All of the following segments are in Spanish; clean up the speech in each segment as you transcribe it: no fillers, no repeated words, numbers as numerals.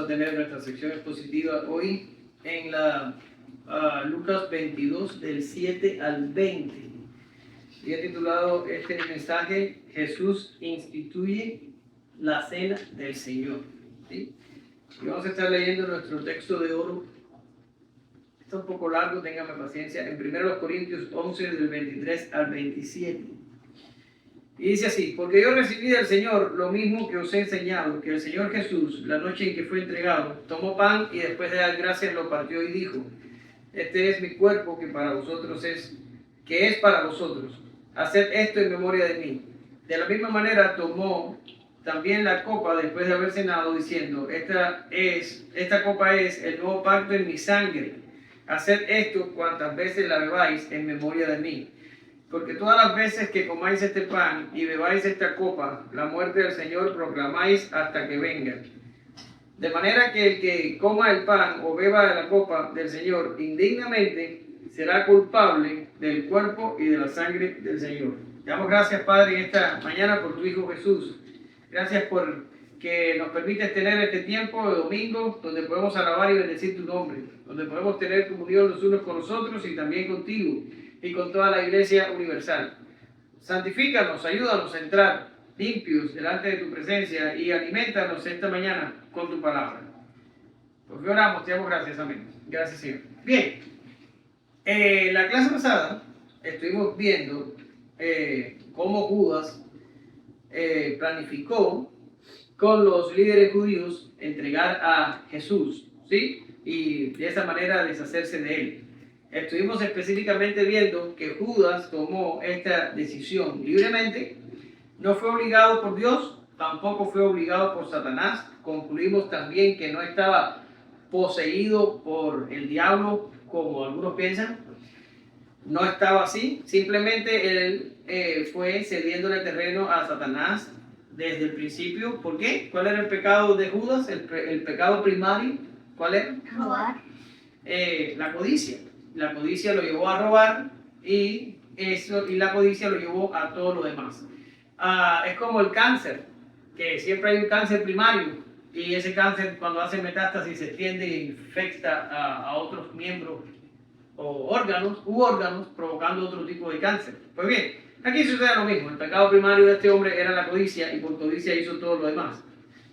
a tener nuestra sección expositiva hoy en Lucas 22, del 7 al 20. Y he titulado este mensaje: Jesús instituye la cena del Señor. ¿Sí? Y vamos a estar leyendo nuestro texto de oro. Está un poco largo, téngame paciencia. En 1 Corintios 11, del 23 al 27. Y dice así: porque yo recibí del Señor lo mismo que os he enseñado, que el Señor Jesús, la noche en que fue entregado, tomó pan y después de dar gracias lo partió y dijo: este es mi cuerpo que es para vosotros. Haced esto en memoria de mí. De la misma manera tomó también la copa después de haber cenado, diciendo: esta copa es el nuevo pacto en mi sangre. Haced esto cuantas veces la bebáis en memoria de mí. Porque todas las veces que comáis este pan y bebáis esta copa, la muerte del Señor proclamáis hasta que venga. De manera que el que coma el pan o beba de la copa del Señor indignamente será culpable del cuerpo y de la sangre del Señor. Te damos gracias, Padre, en esta mañana por tu Hijo Jesús. Gracias por que nos permites tener este tiempo de domingo donde podemos alabar y bendecir tu nombre, donde podemos tener comunión los unos con los otros y también contigo y con toda la Iglesia universal. Santifícanos, ayúdanos a entrar limpios delante de tu presencia y alimentanos esta mañana con tu palabra. Porque oramos, te damos gracias, amén. Gracias, Señor. Bien, la clase pasada estuvimos viendo cómo Judas planificó con los líderes judíos entregar a Jesús, ¿sí? Y de esa manera deshacerse de él. Estuvimos específicamente viendo que Judas tomó esta decisión libremente, no fue obligado por Dios, tampoco fue obligado por Satanás. Concluimos también que no estaba poseído por el diablo, como algunos piensan. No estaba así, simplemente él fue cediéndole terreno a Satanás desde el principio. ¿Por qué? ¿Cuál era el pecado de Judas? El pecado primario, ¿cuál era? Robar. La codicia. La codicia lo llevó a robar y la codicia lo llevó a todo lo demás. Es como el cáncer, que siempre hay un cáncer primario y ese cáncer, cuando hace metástasis, se extiende e infecta a otros miembros o órganos, provocando otro tipo de cáncer. Pues bien, aquí sucede lo mismo. El pecado primario de este hombre era la codicia y por codicia hizo todo lo demás.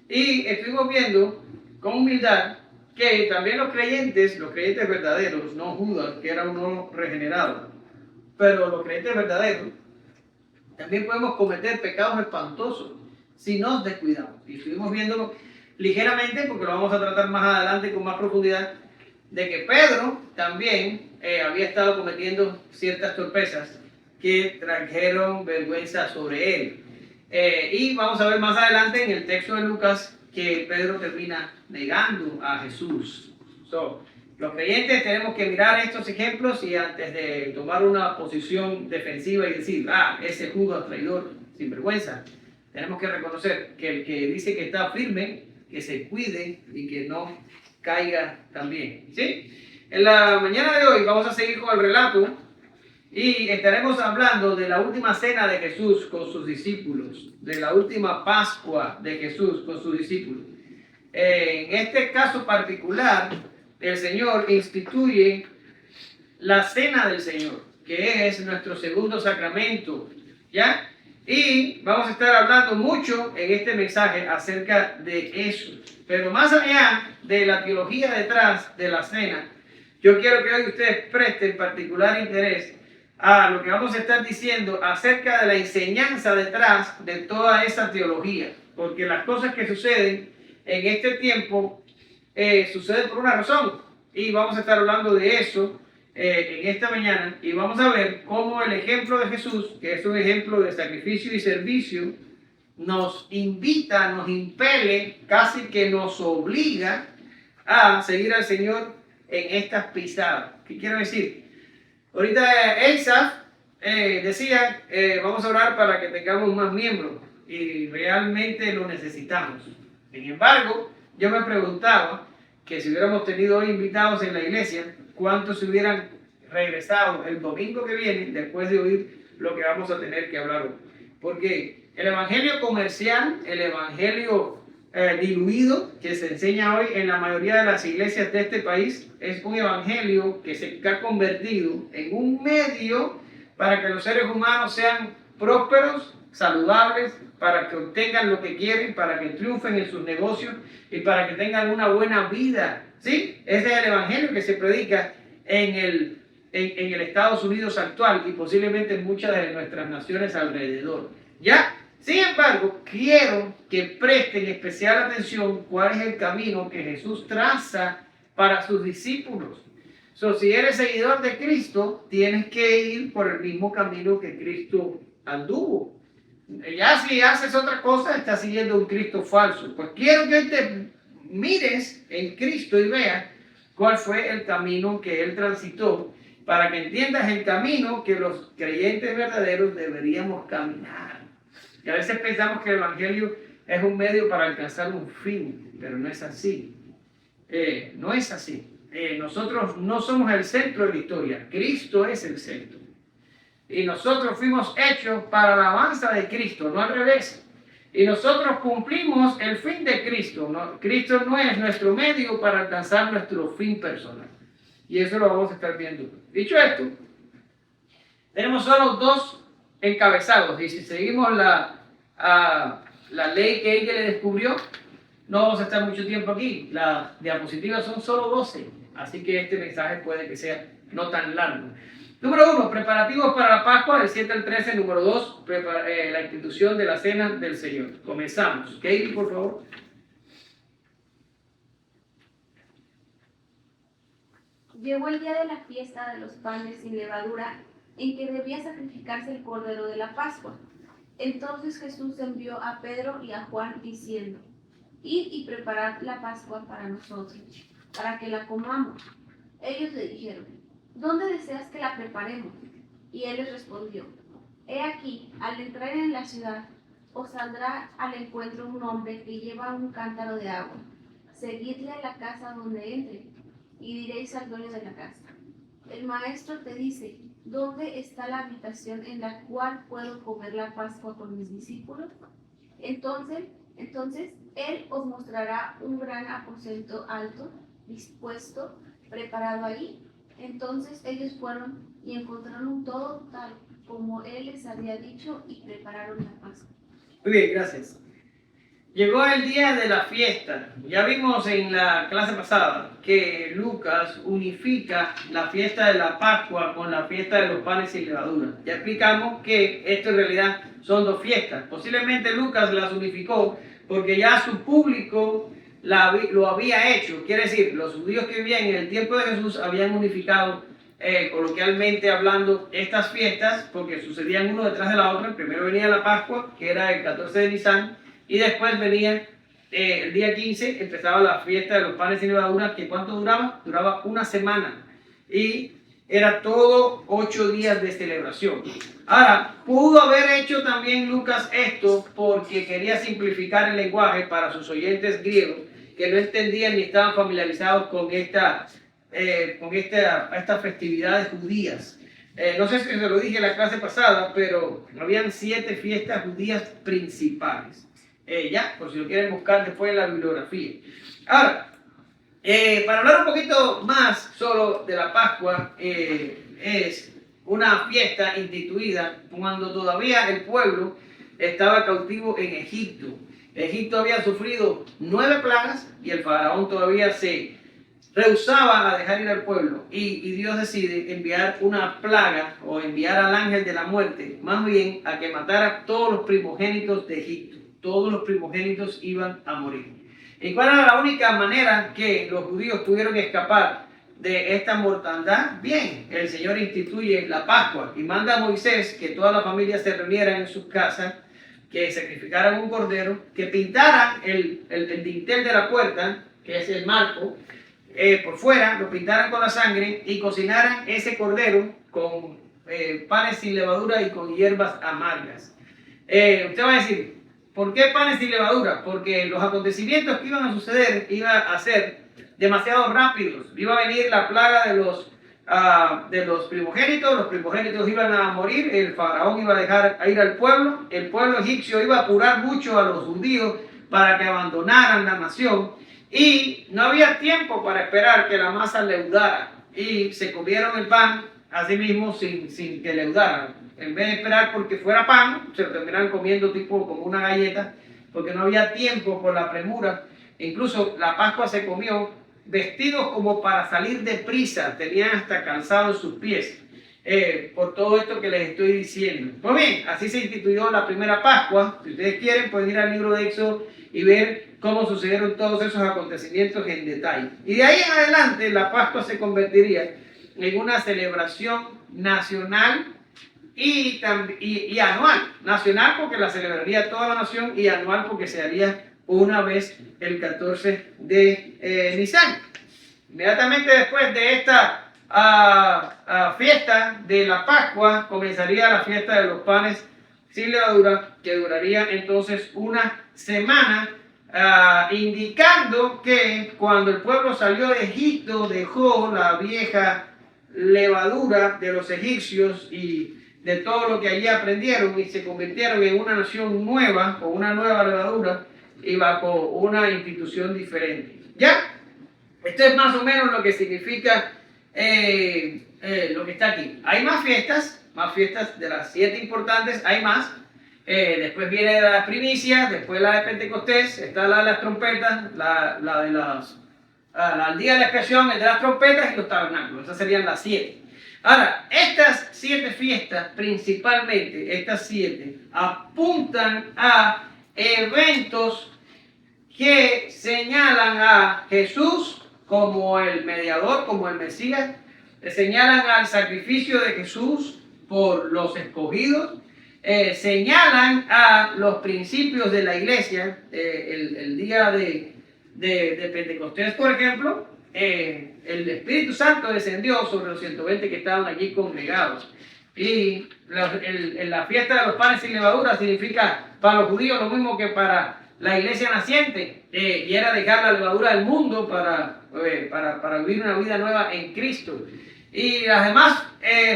Y estuvimos viendo con humildad que también los creyentes verdaderos, no Judas, que era uno regenerado, pero los creyentes verdaderos, también podemos cometer pecados espantosos si nos descuidamos. Y estuvimos viéndolo ligeramente, porque lo vamos a tratar más adelante con más profundidad, de que Pedro también había estado cometiendo ciertas torpezas que trajeron vergüenza sobre él. Y vamos a ver más adelante en el texto de Lucas que Pedro termina negando a Jesús. Los creyentes tenemos que mirar estos ejemplos y antes de tomar una posición defensiva y decir: ese Judas traidor, sin vergüenza, tenemos que reconocer que el que dice que está firme, que se cuide y que no caiga también. ¿Sí? En la mañana de hoy vamos a seguir con el relato y estaremos hablando de la última cena de Jesús con sus discípulos, de la última Pascua de Jesús con sus discípulos. En este caso particular, el Señor instituye la cena del Señor, que es nuestro segundo sacramento, ¿ya? Y vamos a estar hablando mucho en este mensaje acerca de eso. Pero más allá de la teología detrás de la cena, yo quiero que hoy ustedes presten particular interés a lo que vamos a estar diciendo acerca de la enseñanza detrás de toda esa teología. Porque las cosas que suceden en este tiempo suceden por una razón. Y vamos a estar hablando de eso en esta mañana. Y vamos a ver cómo el ejemplo de Jesús, que es un ejemplo de sacrificio y servicio, nos invita, nos impele, casi que nos obliga a seguir al Señor en estas pisadas. ¿Qué quiero decir? Ahorita Elsa decía, vamos a orar para que tengamos más miembros, y realmente lo necesitamos. Sin embargo, yo me preguntaba que si hubiéramos tenido hoy invitados en la iglesia, ¿cuántos se hubieran regresado el domingo que viene después de oír lo que vamos a tener que hablar hoy? Porque el evangelio comercial, el evangelio diluido que se enseña hoy en la mayoría de las iglesias de este país. Es un evangelio que se ha convertido en un medio para que los seres humanos sean prósperos, saludables, para que obtengan lo que quieren, para que triunfen en sus negocios y para que tengan una buena vida. ¿Sí? Ese es el evangelio que se predica en el Estados Unidos actual y posiblemente en muchas de nuestras naciones alrededor. ¿Ya? Sin embargo, quiero que presten especial atención cuál es el camino que Jesús traza para sus discípulos. Si eres seguidor de Cristo, tienes que ir por el mismo camino que Cristo anduvo. Ya si haces otra cosa, estás siguiendo un Cristo falso. Pues quiero que te mires en Cristo y veas cuál fue el camino que Él transitó, para que entiendas el camino que los creyentes verdaderos deberíamos caminar. Y a veces pensamos que el Evangelio es un medio para alcanzar un fin, pero no es así. No es así. Nosotros no somos el centro de la historia, Cristo es el centro. Y nosotros fuimos hechos para la alabanza de Cristo, no al revés. Y nosotros cumplimos el fin de Cristo. ¿No? Cristo no es nuestro medio para alcanzar nuestro fin personal. Y eso lo vamos a estar viendo. Dicho esto, tenemos solo dos encabezados. Y si seguimos la ley que ella le descubrió, no vamos a estar mucho tiempo aquí. Las diapositivas son solo 12. Así que este mensaje puede que sea no tan largo. Número 1, preparativos para la Pascua, del 7 al 13. Número 2, la institución de la Cena del Señor. Comenzamos. Katie, por favor. Llegó el día de la fiesta de los panes sin levadura, en que debía sacrificarse el cordero de la Pascua. Entonces Jesús envió a Pedro y a Juan diciendo: Id y preparad la Pascua para nosotros, para que la comamos. Ellos le dijeron: ¿Dónde deseas que la preparemos? Y él les respondió: He aquí, al entrar en la ciudad, os saldrá al encuentro un hombre que lleva un cántaro de agua. Seguidle a la casa donde entre, y diréis al dueño de la casa: El maestro te dice: ¿Dónde está la habitación en la cual puedo comer la Pascua con mis discípulos? Entonces él os mostrará un gran aposento alto, dispuesto, preparado allí. Entonces ellos fueron y encontraron todo tal como él les había dicho y prepararon la Pascua. Muy bien, gracias. Llegó el día de la fiesta. Ya vimos en la clase pasada que Lucas unifica la fiesta de la Pascua con la fiesta de los panes sin levadura. Ya explicamos que esto en realidad son dos fiestas. Posiblemente Lucas las unificó porque ya su público lo había hecho. Quiere decir, los judíos que vivían en el tiempo de Jesús habían unificado, coloquialmente hablando, estas fiestas porque sucedían uno detrás de la otra. Primero venía la Pascua, que era el 14 de Nisan, y después venía el día 15, empezaba la fiesta de los panes sin levadura, que ¿cuánto duraba? Duraba una semana. Y era todo 8 días de celebración. Ahora, pudo haber hecho también Lucas esto porque quería simplificar el lenguaje para sus oyentes griegos que no entendían ni estaban familiarizados con estas festividades judías. No sé si se lo dije en la clase pasada, pero habían 7 fiestas judías principales. Por si lo quieren buscar después en la bibliografía. Ahora, para hablar un poquito más solo de la Pascua, es una fiesta instituida cuando todavía el pueblo estaba cautivo en Egipto. Egipto había sufrido 9 plagas y el faraón todavía se rehusaba a dejar ir al pueblo. Y Dios decide enviar una plaga o enviar al ángel de la muerte, más bien a que matara todos los primogénitos de Egipto. Todos los primogénitos iban a morir. ¿Y cuál era la única manera que los judíos pudieron escapar de esta mortandad? Bien, el Señor instituye la Pascua y manda a Moisés que toda la familia se reuniera en sus casas, que sacrificaran un cordero, que pintaran el dintel de la puerta, que es el marco, por fuera, lo pintaran con la sangre y cocinaran ese cordero con panes sin levadura y con hierbas amargas. Usted va a decir, ¿por qué panes sin levadura? Porque los acontecimientos que iban a suceder iban a ser demasiado rápidos. Iba a venir la plaga de los primogénitos iban a morir, el faraón iba a dejar ir al pueblo, el pueblo egipcio iba a apurar mucho a los judíos para que abandonaran la nación y no había tiempo para esperar que la masa leudara y se comieron el pan así mismo sin que leudaran. En vez de esperar porque fuera pan, se lo terminaron comiendo tipo como una galleta porque no había tiempo por la premura. Incluso la Pascua se comió vestidos como para salir deprisa, tenían hasta calzado en sus pies. Por todo esto que les estoy diciendo. Pues bien, así se instituyó la primera Pascua. Si ustedes quieren, pueden ir al libro de Éxodo y ver cómo sucedieron todos esos acontecimientos en detalle. Y de ahí en adelante, la Pascua se convertiría en una celebración nacional y anual. Nacional porque la celebraría toda la nación y anual porque se haría una vez el 14 de Nisan. Inmediatamente después de esta fiesta de la Pascua comenzaría la fiesta de los panes sin levadura, que duraría entonces una semana, indicando que cuando el pueblo salió de Egipto dejó la vieja levadura de los egipcios y de todo lo que allí aprendieron y se convirtieron en una nación nueva, con una nueva levadura y bajo una institución diferente. ¿Ya? Esto es más o menos lo que significa lo que está aquí. Hay más fiestas de las 7 importantes, hay más. Después viene la primicia, después la de Pentecostés, está la de las trompetas, el día de la expiación, el de las trompetas y los tabernáculos. Esas serían las 7. Ahora, estas 7 fiestas, principalmente, estas 7, apuntan a eventos que señalan a Jesús como el mediador, como el Mesías, señalan al sacrificio de Jesús por los escogidos, señalan a los principios de la iglesia, el día de Pentecostés, por ejemplo, el Espíritu Santo descendió sobre los 120 que estaban allí congregados. Y la fiesta de los panes sin levadura significa para los judíos lo mismo que para la iglesia naciente, y era dejar la levadura del mundo para vivir una vida nueva en Cristo. Y las demás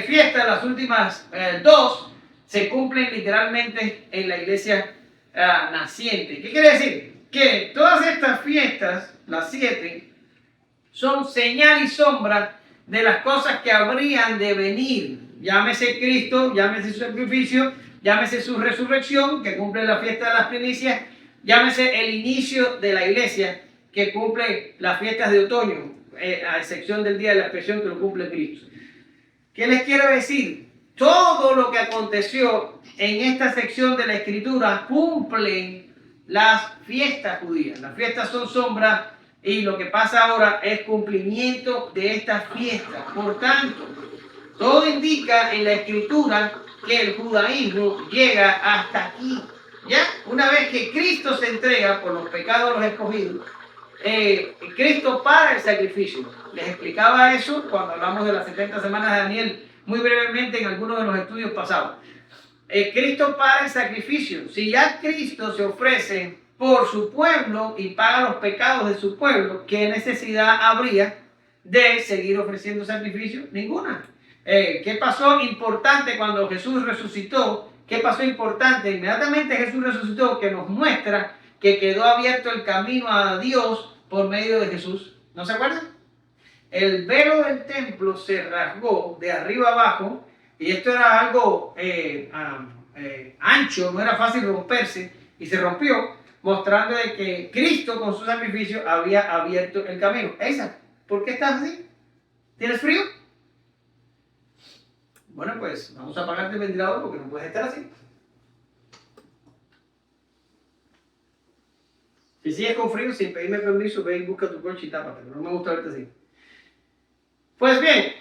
fiestas, las últimas 2, se cumplen literalmente en la iglesia naciente. ¿Qué quiere decir? Que todas estas fiestas, las 7, son señal y sombra de las cosas que habrían de venir. Llámese Cristo, llámese su sacrificio, llámese su resurrección, que cumple la fiesta de las primicias, llámese el inicio de la iglesia, que cumple las fiestas de otoño, a excepción del día de la expiación, que lo cumple Cristo. ¿Qué les quiero decir? Todo lo que aconteció en esta sección de la Escritura cumplen las fiestas judías. Las fiestas son sombras y lo que pasa ahora es cumplimiento de estas fiestas. Por tanto, todo indica en la Escritura que el judaísmo llega hasta aquí. ¿Ya? Una vez que Cristo se entrega por los pecados de los escogidos, Cristo para el sacrificio. Les explicaba eso cuando hablamos de las 70 semanas de Daniel, muy brevemente en algunos de los estudios pasados. Cristo para el sacrificio. Si ya Cristo se ofrece por su pueblo y paga los pecados de su pueblo, ¿qué necesidad habría de seguir ofreciendo sacrificios? Ninguna. ¿Qué pasó importante cuando Jesús resucitó? ¿Qué pasó importante? Inmediatamente Jesús resucitó, que nos muestra que quedó abierto el camino a Dios por medio de Jesús. ¿No se acuerdan? El velo del templo se rasgó de arriba abajo, y esto era algo ancho, no era fácil romperse, y se rompió, mostrando de que Cristo con su sacrificio había abierto el camino. Esa, ¿por qué estás así? ¿Tienes frío? Bueno, pues vamos a apagarte el ventilador porque no puedes estar así. Si sigues con frío, sin pedirme permiso, ve y busca tu coche y tápate, pero no me gusta verte así. Pues bien,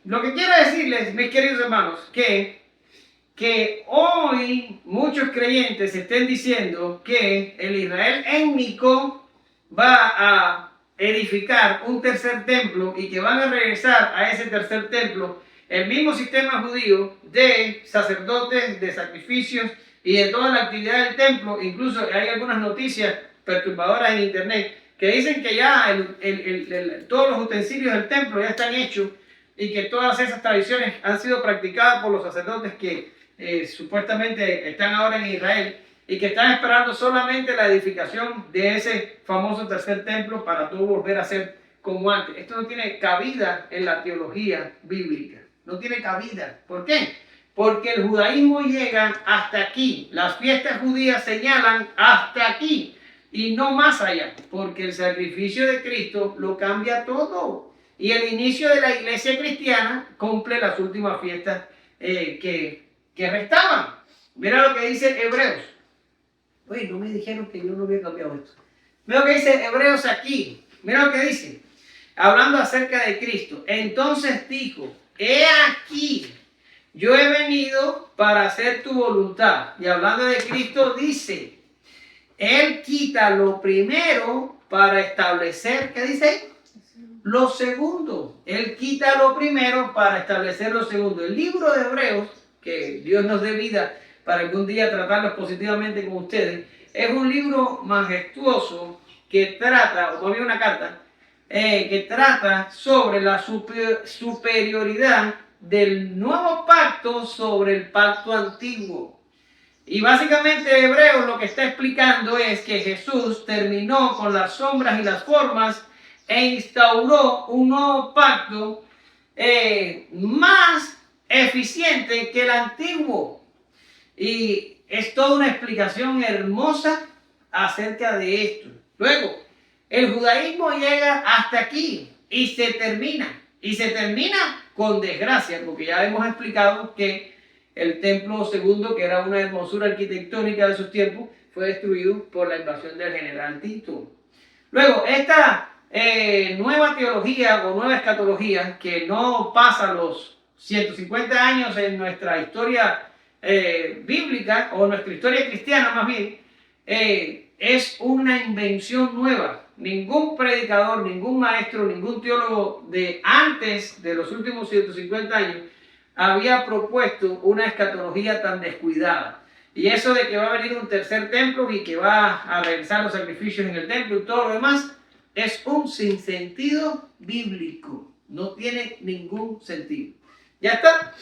lo que quiero decirles, mis queridos hermanos, que hoy muchos creyentes estén diciendo que el Israel étnico va a edificar un tercer templo y que van a regresar a ese tercer templo el mismo sistema judío de sacerdotes, de sacrificios y de toda la actividad del templo. Incluso hay algunas noticias perturbadoras en internet que dicen que ya todos los utensilios del templo ya están hechos y que todas esas tradiciones han sido practicadas por los sacerdotes que supuestamente están ahora en Israel. y que están esperando solamente la edificación de ese famoso tercer templo para todo volver a ser como antes. Esto no tiene cabida en la teología bíblica. No tiene cabida. ¿Por qué? Porque el judaísmo llega hasta aquí. Las fiestas judías señalan hasta aquí y no más allá. Porque el sacrificio de Cristo lo cambia todo. Y el inicio de la iglesia cristiana cumple las últimas fiestas que restaban. Mira lo que dice Hebreos. Oye, no me dijeron que yo no había cambiado esto. Mira lo que dice Hebreos aquí. Mira lo que dice. Hablando acerca de Cristo. Entonces dijo, he aquí, yo he venido para hacer tu voluntad. Y hablando de Cristo dice, Él quita lo primero para establecer, ¿qué dice? Lo segundo. Él quita lo primero para establecer lo segundo. El libro de Hebreos, que Dios nos dé vida para algún día tratarlos positivamente con ustedes, es un libro majestuoso que trata, o todavía una carta, que trata sobre la superioridad del nuevo pacto sobre el pacto antiguo. Y básicamente Hebreos lo que está explicando es que Jesús terminó con las sombras y las formas e instauró un nuevo pacto más eficiente que el antiguo. Y es toda una explicación hermosa acerca de esto. Luego, el judaísmo llega hasta aquí y se termina. Y se termina con desgracia, porque ya hemos explicado que el templo segundo, que era una hermosura arquitectónica de sus tiempos, fue destruido por la invasión del general Tito. Luego, esta nueva teología o nueva escatología, que no pasa los 150 años en nuestra historia bíblica, o nuestra historia cristiana más bien, es una invención nueva. Ningún predicador, ningún maestro, ningún teólogo de antes de los últimos 150 años había propuesto una escatología tan descuidada. Y eso de que va a venir un tercer templo y que va a realizar los sacrificios en el templo y todo lo demás, es un sinsentido bíblico. No tiene ningún sentido. ¿Ya está?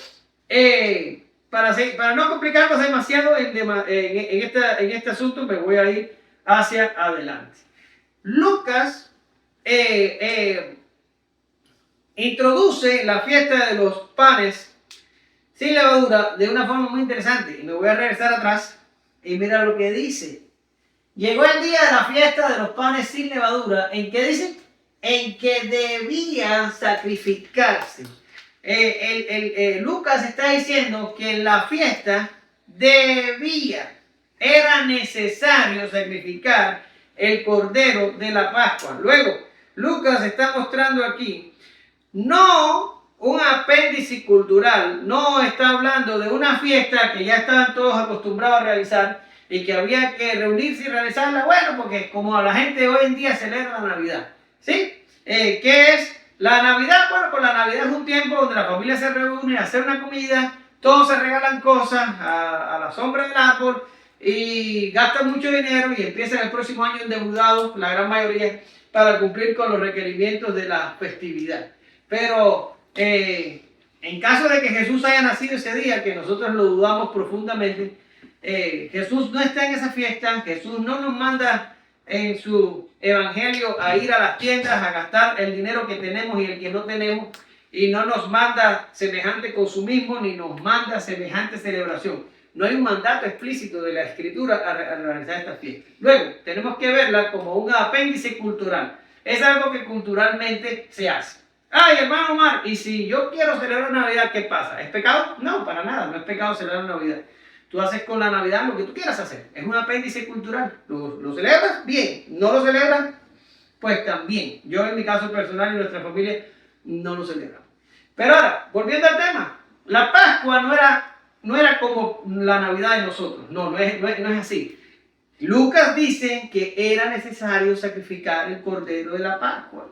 Para no complicarnos demasiado en este asunto, me voy a ir hacia adelante. Lucas introduce la fiesta de los panes sin levadura de una forma muy interesante. Y me voy a regresar atrás y mira lo que dice. Llegó el día de la fiesta de los panes sin levadura. ¿En qué dice? En que debía sacrificarse. Lucas está diciendo que en la fiesta era necesario sacrificar el cordero de la Pascua. Luego, Lucas está mostrando aquí, no un apéndice cultural, no está hablando de una fiesta que ya estaban todos acostumbrados a realizar y que había que reunirse y realizarla, bueno, porque como la gente hoy en día celebra la Navidad, ¿sí? ¿Qué es la Navidad? Bueno, pues la Navidad es un tiempo donde la familia se reúne a hacer una comida, todos se regalan cosas a la sombra del árbol y gastan mucho dinero y empiezan el próximo año endeudados, la gran mayoría, para cumplir con los requerimientos de la festividad. Pero en caso de que Jesús haya nacido ese día, que nosotros lo dudamos profundamente, Jesús no está en esa fiesta. Jesús no nos manda en su evangelio a ir a las tiendas a gastar el dinero que tenemos y el que no tenemos, y no nos manda semejante consumismo ni nos manda semejante celebración. No hay un mandato explícito de la Escritura a realizar esta fiesta. Luego, tenemos que verla como un apéndice cultural. Es algo que culturalmente se hace. Ay, hermano Omar, y si yo quiero celebrar Navidad, ¿qué pasa? ¿Es pecado? No, para nada, no es pecado celebrar Navidad. Tú haces con la Navidad lo que tú quieras hacer. Es un apéndice cultural. ¿Lo celebras? Bien. ¿No lo celebras? Pues también. Yo en mi caso personal y nuestra familia no lo celebramos. Pero ahora, volviendo al tema. La Pascua no era como la Navidad de nosotros. No es así. Lucas dice que era necesario sacrificar el cordero de la Pascua.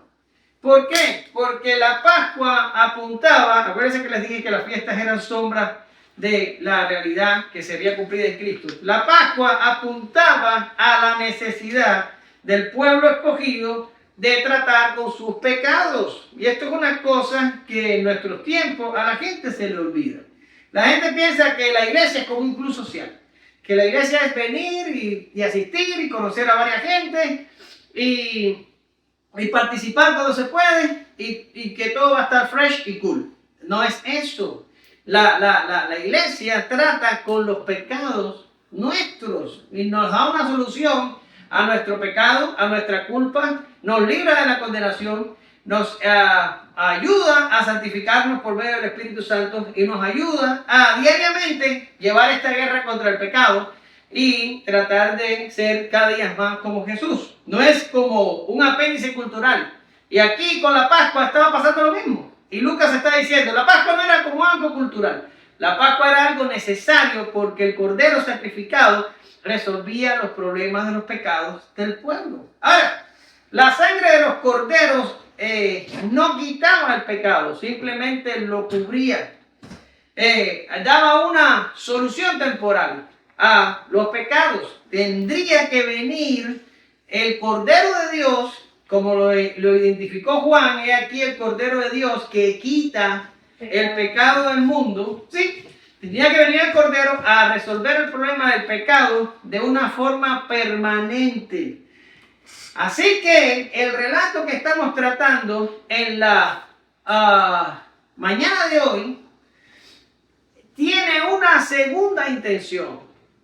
¿Por qué? Porque la Pascua apuntaba, acuérdense que les dije que las fiestas eran sombras de la realidad que sería cumplida en Cristo. La Pascua apuntaba a la necesidad del pueblo escogido de tratar con sus pecados. Y esto es una cosa que en nuestros tiempos a la gente se le olvida. La gente piensa que la iglesia es como un club social, que la iglesia es venir y asistir y conocer a varias gente y participar cuando se puede y que todo va a estar fresh y cool. No es eso. La iglesia trata con los pecados nuestros y nos da una solución a nuestro pecado, a nuestra culpa, nos libra de la condenación, nos ayuda a santificarnos por medio del Espíritu Santo y nos ayuda a diariamente llevar esta guerra contra el pecado y tratar de ser cada día más como Jesús. No es como un apéndice cultural. Y aquí con la Pascua estaba pasando lo mismo. Y Lucas está diciendo, la Pascua no era como algo cultural. La Pascua era algo necesario porque el cordero sacrificado resolvía los problemas de los pecados del pueblo. Ahora, la sangre de los corderos no quitaba el pecado, simplemente lo cubría. Daba una solución temporal a los pecados. Tendría que venir el Cordero de Dios, como lo identificó Juan, es aquí el Cordero de Dios que quita el pecado del mundo. ¿Sí? Tendría que venir el Cordero a resolver el problema del pecado de una forma permanente. Así que el relato que estamos tratando en la mañana de hoy tiene una segunda intención.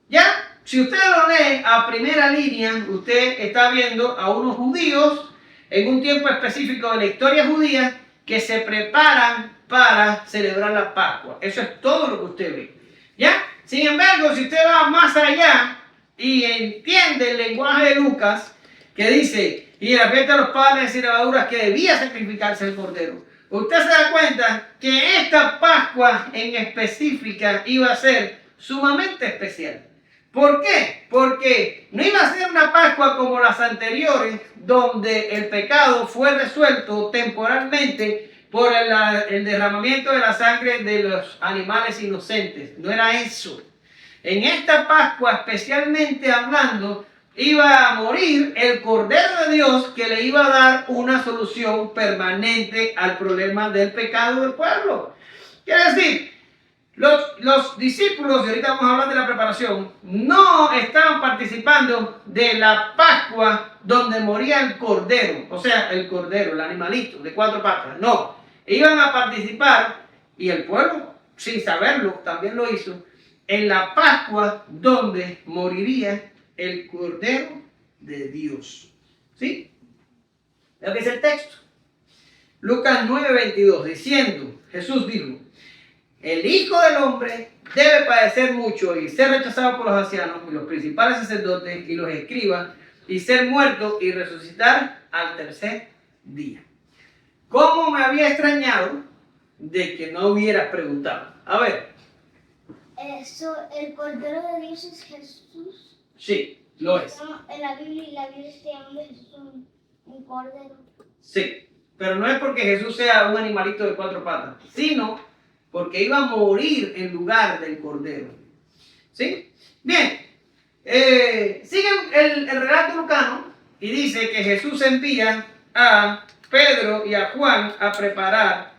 ¿Ya? Si usted lo lee a primera línea, usted está viendo a unos judíos en un tiempo específico de la historia judía que se preparan para celebrar la Pascua. Eso es todo lo que usted ve. ¿Ya? Sin embargo, si usted va más allá y entiende el lenguaje de Lucas, que dice, y en la fiesta de los panes y levaduras que debía sacrificarse el cordero, usted se da cuenta que esta Pascua en específica iba a ser sumamente especial. ¿Por qué? Porque no iba a ser una Pascua como las anteriores, donde el pecado fue resuelto temporalmente por el derramamiento de la sangre de los animales inocentes. No era eso. En esta Pascua, especialmente hablando, iba a morir el Cordero de Dios que le iba a dar una solución permanente al problema del pecado del pueblo. Quiere decir, los discípulos, y ahorita vamos a hablar de la preparación, no estaban participando de la Pascua donde moría el cordero, o sea, el cordero, el animalito de 4 patas. No, iban a participar, y el pueblo, sin saberlo, también lo hizo, en la Pascua donde moriría el Cordero de Dios. ¿Sí? Lo que es el texto. Lucas 9:22, diciendo, Jesús dijo, el Hijo del Hombre debe padecer mucho y ser rechazado por los ancianos y los principales sacerdotes y los escribas y ser muerto y resucitar al tercer día. ¿Cómo me había extrañado de que no hubieras preguntado? A ver. Eso, el Cordero de Dios es Jesús. Sí, lo es. En la Biblia está llamando a Jesús un cordero. Sí, pero no es porque Jesús sea un animalito de 4 patas, sino porque iba a morir en lugar del cordero. ¿Sí? Bien, sigue el relato lucano y dice que Jesús envía a Pedro y a Juan a preparar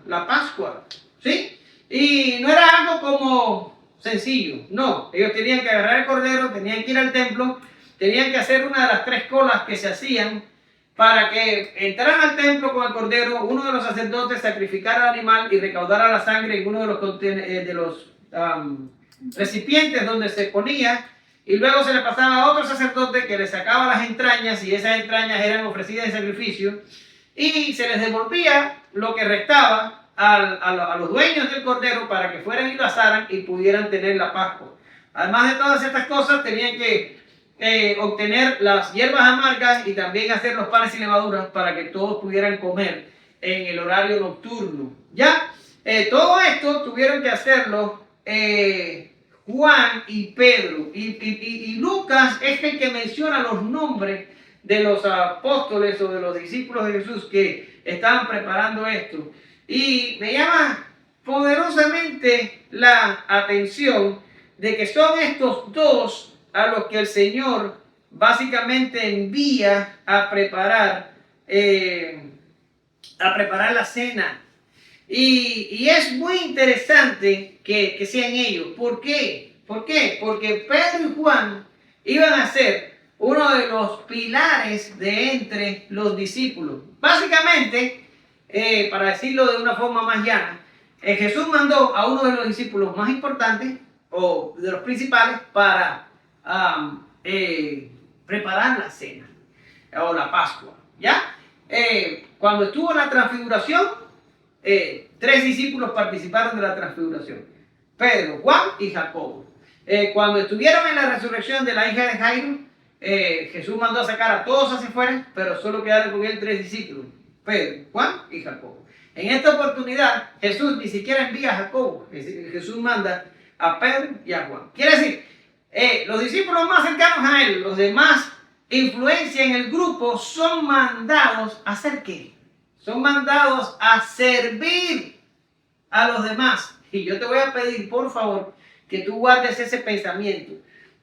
la Pascua. ¿Sí? Y no era algo como sencillo, no. Ellos tenían que agarrar el cordero, tenían que ir al templo, tenían que hacer una de las 3 colas que se hacían para que entraran al templo con el cordero. Uno de los sacerdotes sacrificara al animal y recaudara la sangre en uno de los recipientes donde se ponía, y luego se le pasaba a otro sacerdote que le sacaba las entrañas, y esas entrañas eran ofrecidas en sacrificio, y se les devolvía lo que restaba a los dueños del cordero para que fueran y lo asaran y pudieran tener la Pascua. Además de todas estas cosas, tenían que obtener las hierbas amargas y también hacer los panes y levaduras para que todos pudieran comer en el horario nocturno. Ya, todo esto tuvieron que hacerlo Juan y Pedro, y Lucas es el que menciona los nombres de los apóstoles o de los discípulos de Jesús que estaban preparando esto. Y me llama poderosamente la atención de que son estos dos a los que el Señor básicamente envía a preparar la cena. Y es muy interesante que sean ellos. ¿Por qué? ¿Por qué? Porque Pedro y Juan iban a ser uno de los pilares de entre los discípulos. Básicamente, para decirlo de una forma más llana, Jesús mandó a uno de los discípulos más importantes o de los principales para preparar la cena o la Pascua. ¿Ya? Cuando estuvo la transfiguración, 3 discípulos participaron de la transfiguración: Pedro, Juan y Jacobo. Cuando estuvieron en la resurrección de la hija de Jairo, Jesús mandó a sacar a todos hacia afuera, pero solo quedaron con él 3 discípulos: Pedro, Juan y Jacobo. En esta oportunidad, Jesús ni siquiera envía a Jacobo. Jesús manda a Pedro y a Juan. Quiere decir, los discípulos más cercanos a él, los de más influencia en el grupo, son mandados a hacer ¿qué? Son mandados a servir a los demás. Y yo te voy a pedir, por favor, que tú guardes ese pensamiento,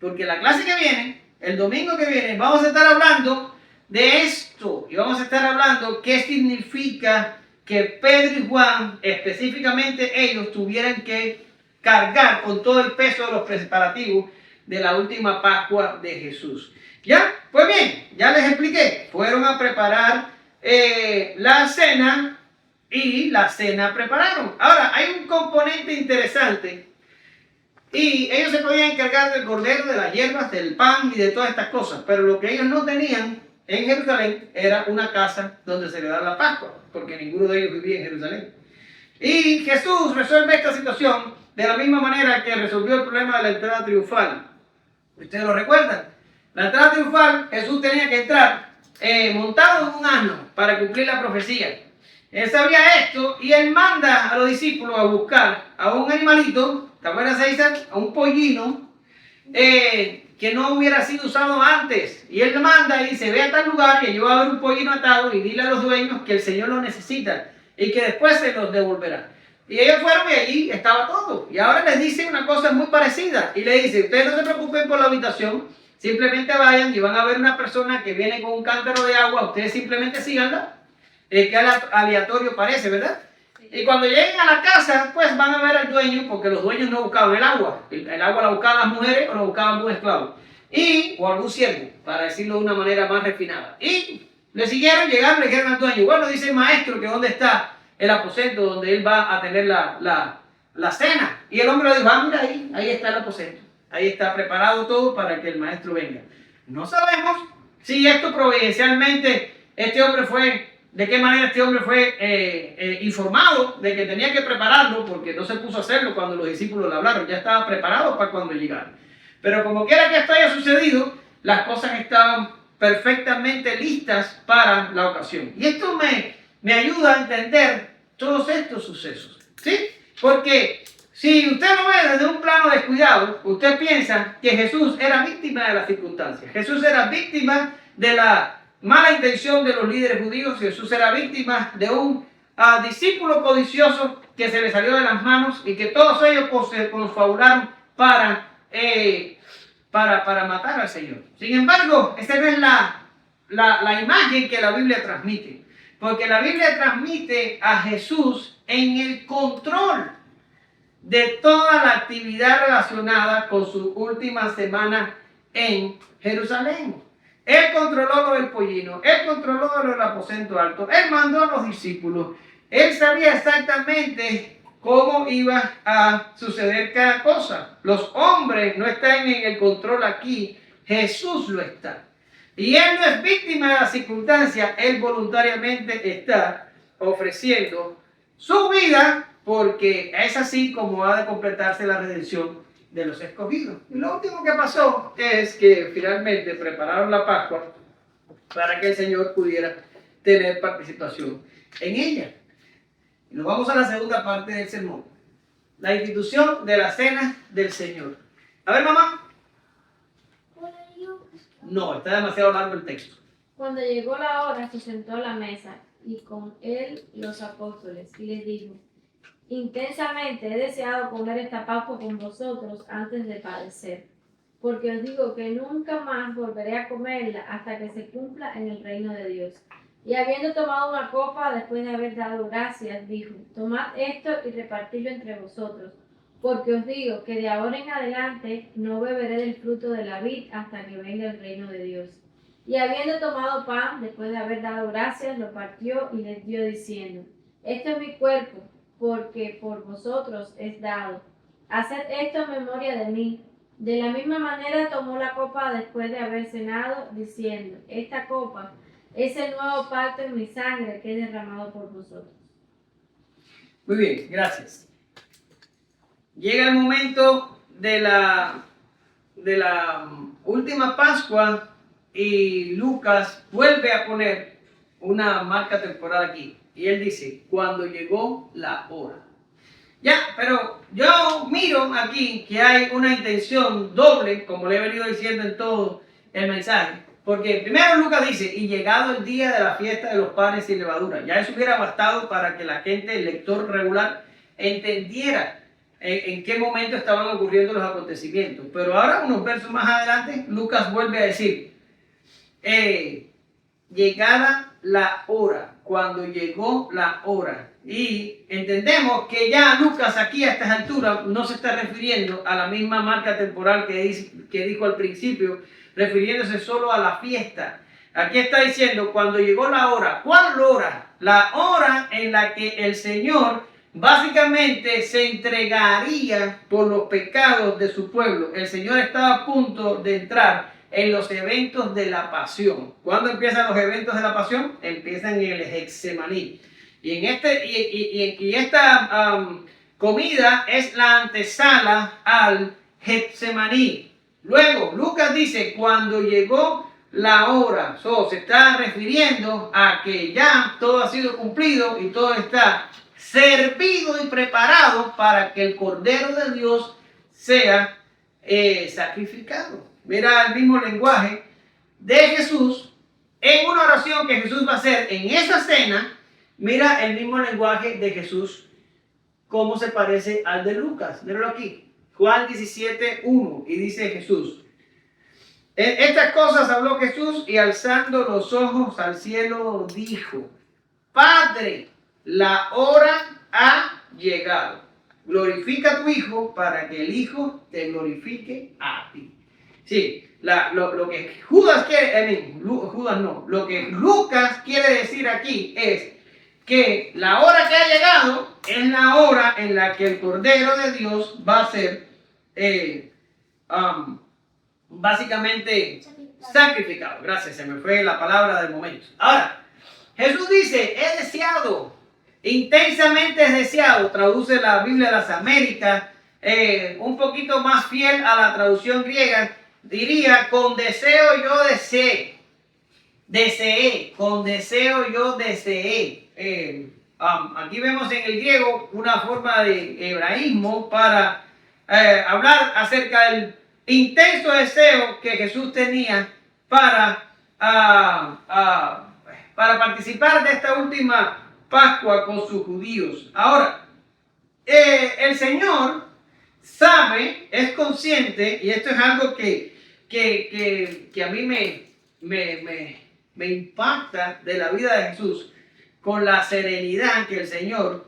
porque la clase que viene, el domingo que viene, vamos a estar hablando de esto y vamos a estar hablando qué significa que Pedro y Juan, específicamente ellos, tuvieran que cargar con todo el peso de los preparativos de la última Pascua de Jesús. ¿Ya? Pues bien, ya les expliqué. Fueron a preparar la cena y la cena prepararon. Ahora, hay un componente interesante. Y ellos se podían encargar del cordero, de las hierbas, del pan y de todas estas cosas. Pero lo que ellos no tenían en Jerusalén era una casa donde celebrar la Pascua, porque ninguno de ellos vivía en Jerusalén. Y Jesús resuelve esta situación de la misma manera que resolvió el problema de la entrada triunfal. ¿Ustedes lo recuerdan? La entrada triunfal, Jesús tenía que entrar montado en un asno para cumplir la profecía. Él sabía esto y él manda a los discípulos a buscar a un animalito, ¿te acuerdas, César? A un pollino que no hubiera sido usado antes. Y él manda y dice: ve a tal lugar y allí va a haber un pollino atado y dile a los dueños que el Señor lo necesita y que después se los devolverá. Y ellos fueron y allí estaba todo. Y ahora les dice una cosa muy parecida. Y le dice: ustedes no se preocupen por la habitación, simplemente vayan y van a ver una persona que viene con un cántaro de agua. Ustedes simplemente síganla. Que aleatorio parece, ¿verdad? Sí. Y cuando lleguen a la casa, pues van a ver al dueño, porque los dueños no buscaban el agua. El agua la buscaban las mujeres o la buscaban algún esclavo. O algún siervo, para decirlo de una manera más refinada. Y le siguieron, llegaron, le dijeron al dueño: bueno, dice el maestro que dónde está el aposento donde él va a tener la cena. Y el hombre le dijo: mira ahí está el aposento. Ahí está preparado todo para que el maestro venga. No sabemos si esto providencialmente de qué manera este hombre fue informado de que tenía que prepararlo, porque no se puso a hacerlo cuando los discípulos le hablaron, ya estaba preparado para cuando llegaran. Pero como quiera que esto haya sucedido, las cosas estaban perfectamente listas para la ocasión. Y esto me ayuda a entender todos estos sucesos, ¿sí? Porque si usted lo ve desde un plano descuidado, usted piensa que Jesús era víctima de las circunstancias. Jesús era víctima de la mala intención de los líderes judíos. Jesús era víctima de un discípulo codicioso que se le salió de las manos y que todos ellos se confabularon para matar al Señor. Sin embargo, esa no es la imagen que la Biblia transmite. Porque la Biblia transmite a Jesús en el control de toda la actividad relacionada con su última semana en Jerusalén. Él controló lo del pollino, él controló lo del aposento alto, él mandó a los discípulos, él sabía exactamente cómo iba a suceder cada cosa. Los hombres no están en el control aquí, Jesús lo está. Y él no es víctima de las circunstancias, él voluntariamente está ofreciendo su vida, porque es así como ha de completarse la redención de los escogidos. Y lo último que pasó es que finalmente prepararon la Pascua para que el Señor pudiera tener participación en ella. Y nos vamos a la segunda parte del sermón: la institución de la cena del Señor. A ver, mamá. No, está demasiado largo el texto. Cuando llegó la hora, se sentó a la mesa y con él los apóstoles y les dijo: intensamente he deseado comer esta Pascua con vosotros antes de padecer, porque os digo que nunca más volveré a comerla hasta que se cumpla en el reino de Dios. Y habiendo tomado una copa, después de haber dado gracias, dijo, tomad esto y repartidlo entre vosotros, porque os digo que de ahora en adelante no beberé del fruto de la vid hasta que venga el reino de Dios. Y habiendo tomado pan, después de haber dado gracias, lo partió y les dio diciendo, esto es mi cuerpo, porque por vosotros es dado. Haced esto en memoria de mí. De la misma manera tomó la copa después de haber cenado, diciendo, esta copa es el nuevo pacto en mi sangre que es derramado por vosotros. Muy bien, gracias. Llega el momento de la última Pascua y Lucas vuelve a poner una marca temporal aquí. Y él dice, cuando llegó la hora. Ya, pero yo miro aquí que hay una intención doble, como le he venido diciendo en todo el mensaje. Porque primero Lucas dice, y llegado el día de la fiesta de los panes sin levadura. Ya eso hubiera bastado para que la gente, el lector regular, entendiera en qué momento estaban ocurriendo los acontecimientos. Pero ahora, unos versos más adelante, Lucas vuelve a decir, llegada la hora, cuando llegó la hora. Y entendemos que ya Lucas aquí a estas alturas no se está refiriendo a la misma marca temporal que dijo al principio, refiriéndose solo a la fiesta. Aquí está diciendo cuando llegó la hora. ¿Cuál hora? La hora en la que el Señor básicamente se entregaría por los pecados de su pueblo. El Señor estaba a punto de entrar en los eventos de la pasión. ¿Cuándo empiezan los eventos de la pasión? Empiezan en el Getsemaní. Y esta comida es la antesala al Getsemaní. Luego, Lucas dice, cuando llegó la hora, se está refiriendo a que ya todo ha sido cumplido y todo está servido y preparado para que el Cordero de Dios sea sacrificado. Mira el mismo lenguaje de Jesús en una oración que Jesús va a hacer en esa cena. Mira el mismo lenguaje de Jesús, cómo se parece al de Lucas. Míralo aquí. Juan 17:1, y dice Jesús, estas cosas habló Jesús y alzando los ojos al cielo dijo, Padre, la hora ha llegado. Glorifica a tu Hijo para que el Hijo te glorifique a ti. Sí, lo que Judas quiere, lo que Lucas quiere decir aquí es que la hora que ha llegado es la hora en la que el Cordero de Dios va a ser básicamente sacrificado. Gracias, se me fue la palabra del momento. Ahora, Jesús dice, he deseado, intensamente deseado, traduce la Biblia de las Américas, un poquito más fiel a la traducción griega, diría, con deseo yo deseé, con deseo yo deseé. Aquí vemos en el griego una forma de hebraísmo para hablar acerca del intenso deseo que Jesús tenía para participar de esta última Pascua con sus judíos. Ahora, el Señor sabe, es consciente, y esto es algo que a mí me impacta de la vida de Jesús, con la serenidad que el Señor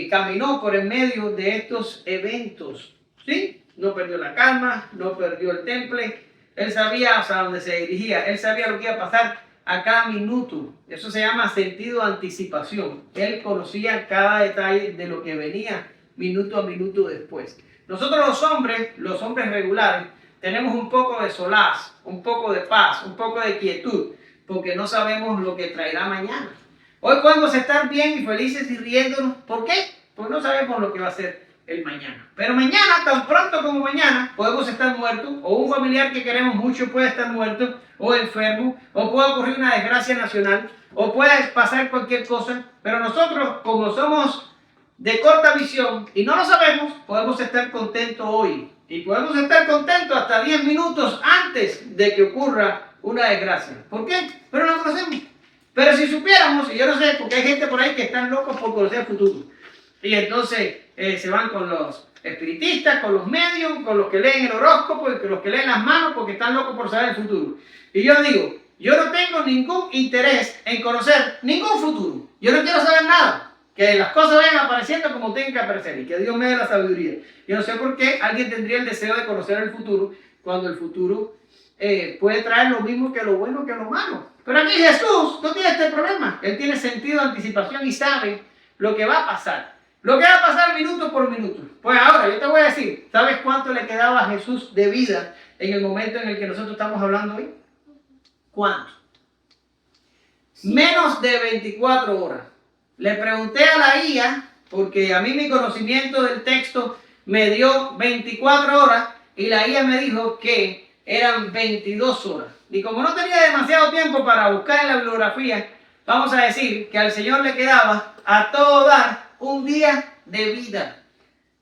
caminó por en medio de estos eventos. ¿Sí? No perdió la calma, no perdió el temple. Él sabía hacia dónde se dirigía. Él sabía lo que iba a pasar a cada minuto. Eso se llama sentido de anticipación. Él conocía cada detalle de lo que venía minuto a minuto después. Nosotros los hombres regulares, tenemos un poco de solaz, un poco de paz, un poco de quietud, porque no sabemos lo que traerá mañana. Hoy podemos estar bien y felices y riéndonos. ¿Por qué? Pues no sabemos lo que va a ser el mañana. Pero mañana, tan pronto como mañana, podemos estar muertos, o un familiar que queremos mucho puede estar muerto, o enfermo, o puede ocurrir una desgracia nacional, o puede pasar cualquier cosa. Pero nosotros, como somos de corta visión y no lo sabemos, podemos estar contentos hoy. Y podemos estar contentos hasta 10 minutos antes de que ocurra una desgracia. ¿Por qué? Pero no lo conocemos. Pero si supiéramos, y yo no sé, porque hay gente por ahí que están locos por conocer el futuro. Y entonces se van con los espiritistas, con los medios, con los que leen el horóscopo y con los que leen las manos porque están locos por saber el futuro. Y yo digo, Yo no tengo ningún interés en conocer ningún futuro. Yo no quiero saber nada. Que las cosas vayan apareciendo como tengan que aparecer y que Dios me dé la sabiduría. Yo no sé por qué alguien tendría el deseo de conocer el futuro cuando el futuro puede traer lo mismo que lo bueno que lo malo. Pero aquí Jesús no tiene este problema. Él tiene sentido de anticipación y sabe lo que va a pasar. Lo que va a pasar minuto por minuto. Pues ahora yo te voy a decir, ¿sabes cuánto le quedaba a Jesús de vida en el momento en el que nosotros estamos hablando hoy? ¿Cuánto? Menos de 24 horas. Le pregunté a la IA, porque a mí mi conocimiento del texto me dio 24 horas y la IA me dijo que eran 22 horas. Y como no tenía demasiado tiempo para buscar en la bibliografía, vamos a decir que al Señor le quedaba a todo dar un día de vida.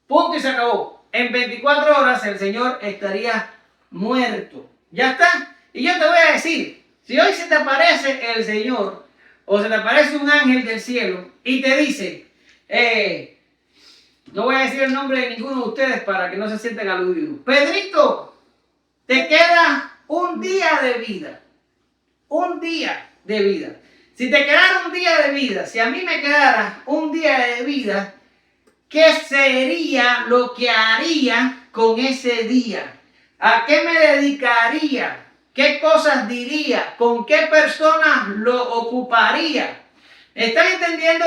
Punto y se acabó. En 24 horas el Señor estaría muerto. Ya está. Y yo te voy a decir, si hoy se te aparece el Señor o se te aparece un ángel del cielo y te dice, no voy a decir el nombre de ninguno de ustedes para que no se sientan aludidos. Pedrito, te queda un día de vida. Un día de vida. Si te quedara un día de vida, si a mí me quedara un día de vida, ¿qué sería lo que haría con ese día? ¿A qué me dedicaría? ¿Qué cosas diría? ¿Con qué personas lo ocuparía? ¿Están entendiendo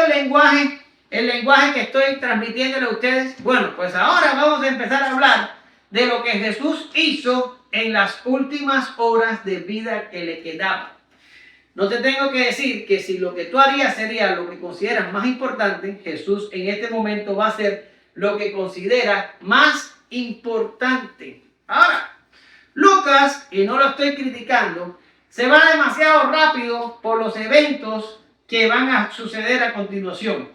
el lenguaje que estoy transmitiéndole a ustedes? Bueno, pues ahora vamos a empezar a hablar de lo que Jesús hizo en las últimas horas de vida que le quedaban. No te tengo que decir que si lo que tú harías sería lo que consideras más importante, Jesús en este momento va a hacer lo que considera más importante. Ahora, Lucas, y no lo estoy criticando, se va demasiado rápido por los eventos que van a suceder a continuación.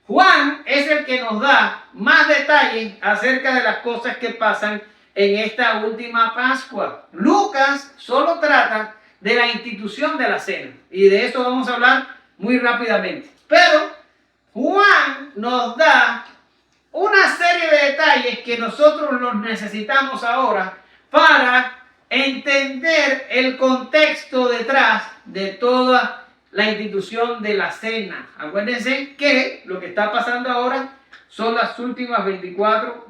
Juan es el que nos da más detalles acerca de las cosas que pasan en esta última Pascua. Lucas solo trata de la institución de la cena, y de eso vamos a hablar muy rápidamente. Pero Juan nos da una serie de detalles que nosotros los necesitamos ahora para entender el contexto detrás de toda la institución de la cena. Acuérdense que lo que está pasando ahora son las últimas 24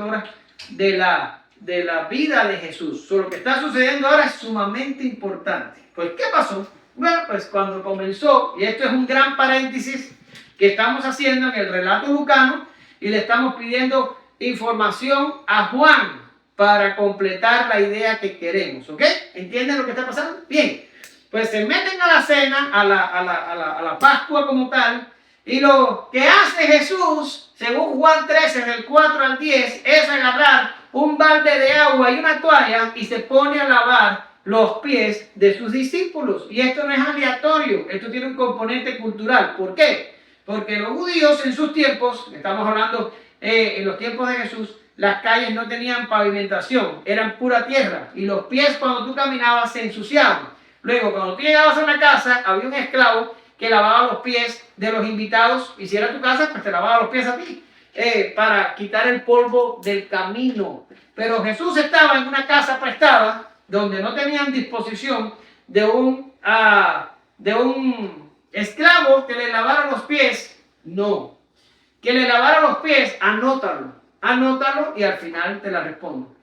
horas de la vida de Jesús. Lo que está sucediendo ahora es sumamente importante. Pues, ¿qué pasó? Bueno, pues cuando comenzó, y esto es un gran paréntesis que estamos haciendo en el relato lucano, y le estamos pidiendo información a Juan para completar la idea que queremos, ¿ok? ¿Entienden lo que está pasando? Bien, pues se meten a la cena, a la Pascua como tal, y lo que hace Jesús, según Juan 13, del 4 al 10, es agarrar un balde de agua y una toalla y se pone a lavar los pies de sus discípulos. Y esto no es aleatorio, esto tiene un componente cultural. ¿Por qué? Porque los judíos en sus tiempos, estamos hablando en los tiempos de Jesús, las calles no tenían pavimentación, eran pura tierra, y los pies cuando tú caminabas se ensuciaban. Luego, cuando tú llegabas a una casa, había un esclavo que lavaba los pies de los invitados, y si era tu casa, pues te lavaba los pies a ti, para quitar el polvo del camino. Pero Jesús estaba en una casa prestada, donde no tenían disposición de un esclavo que le lavara los pies. No. Que le lavara los pies, anótalo y al final te la respondo.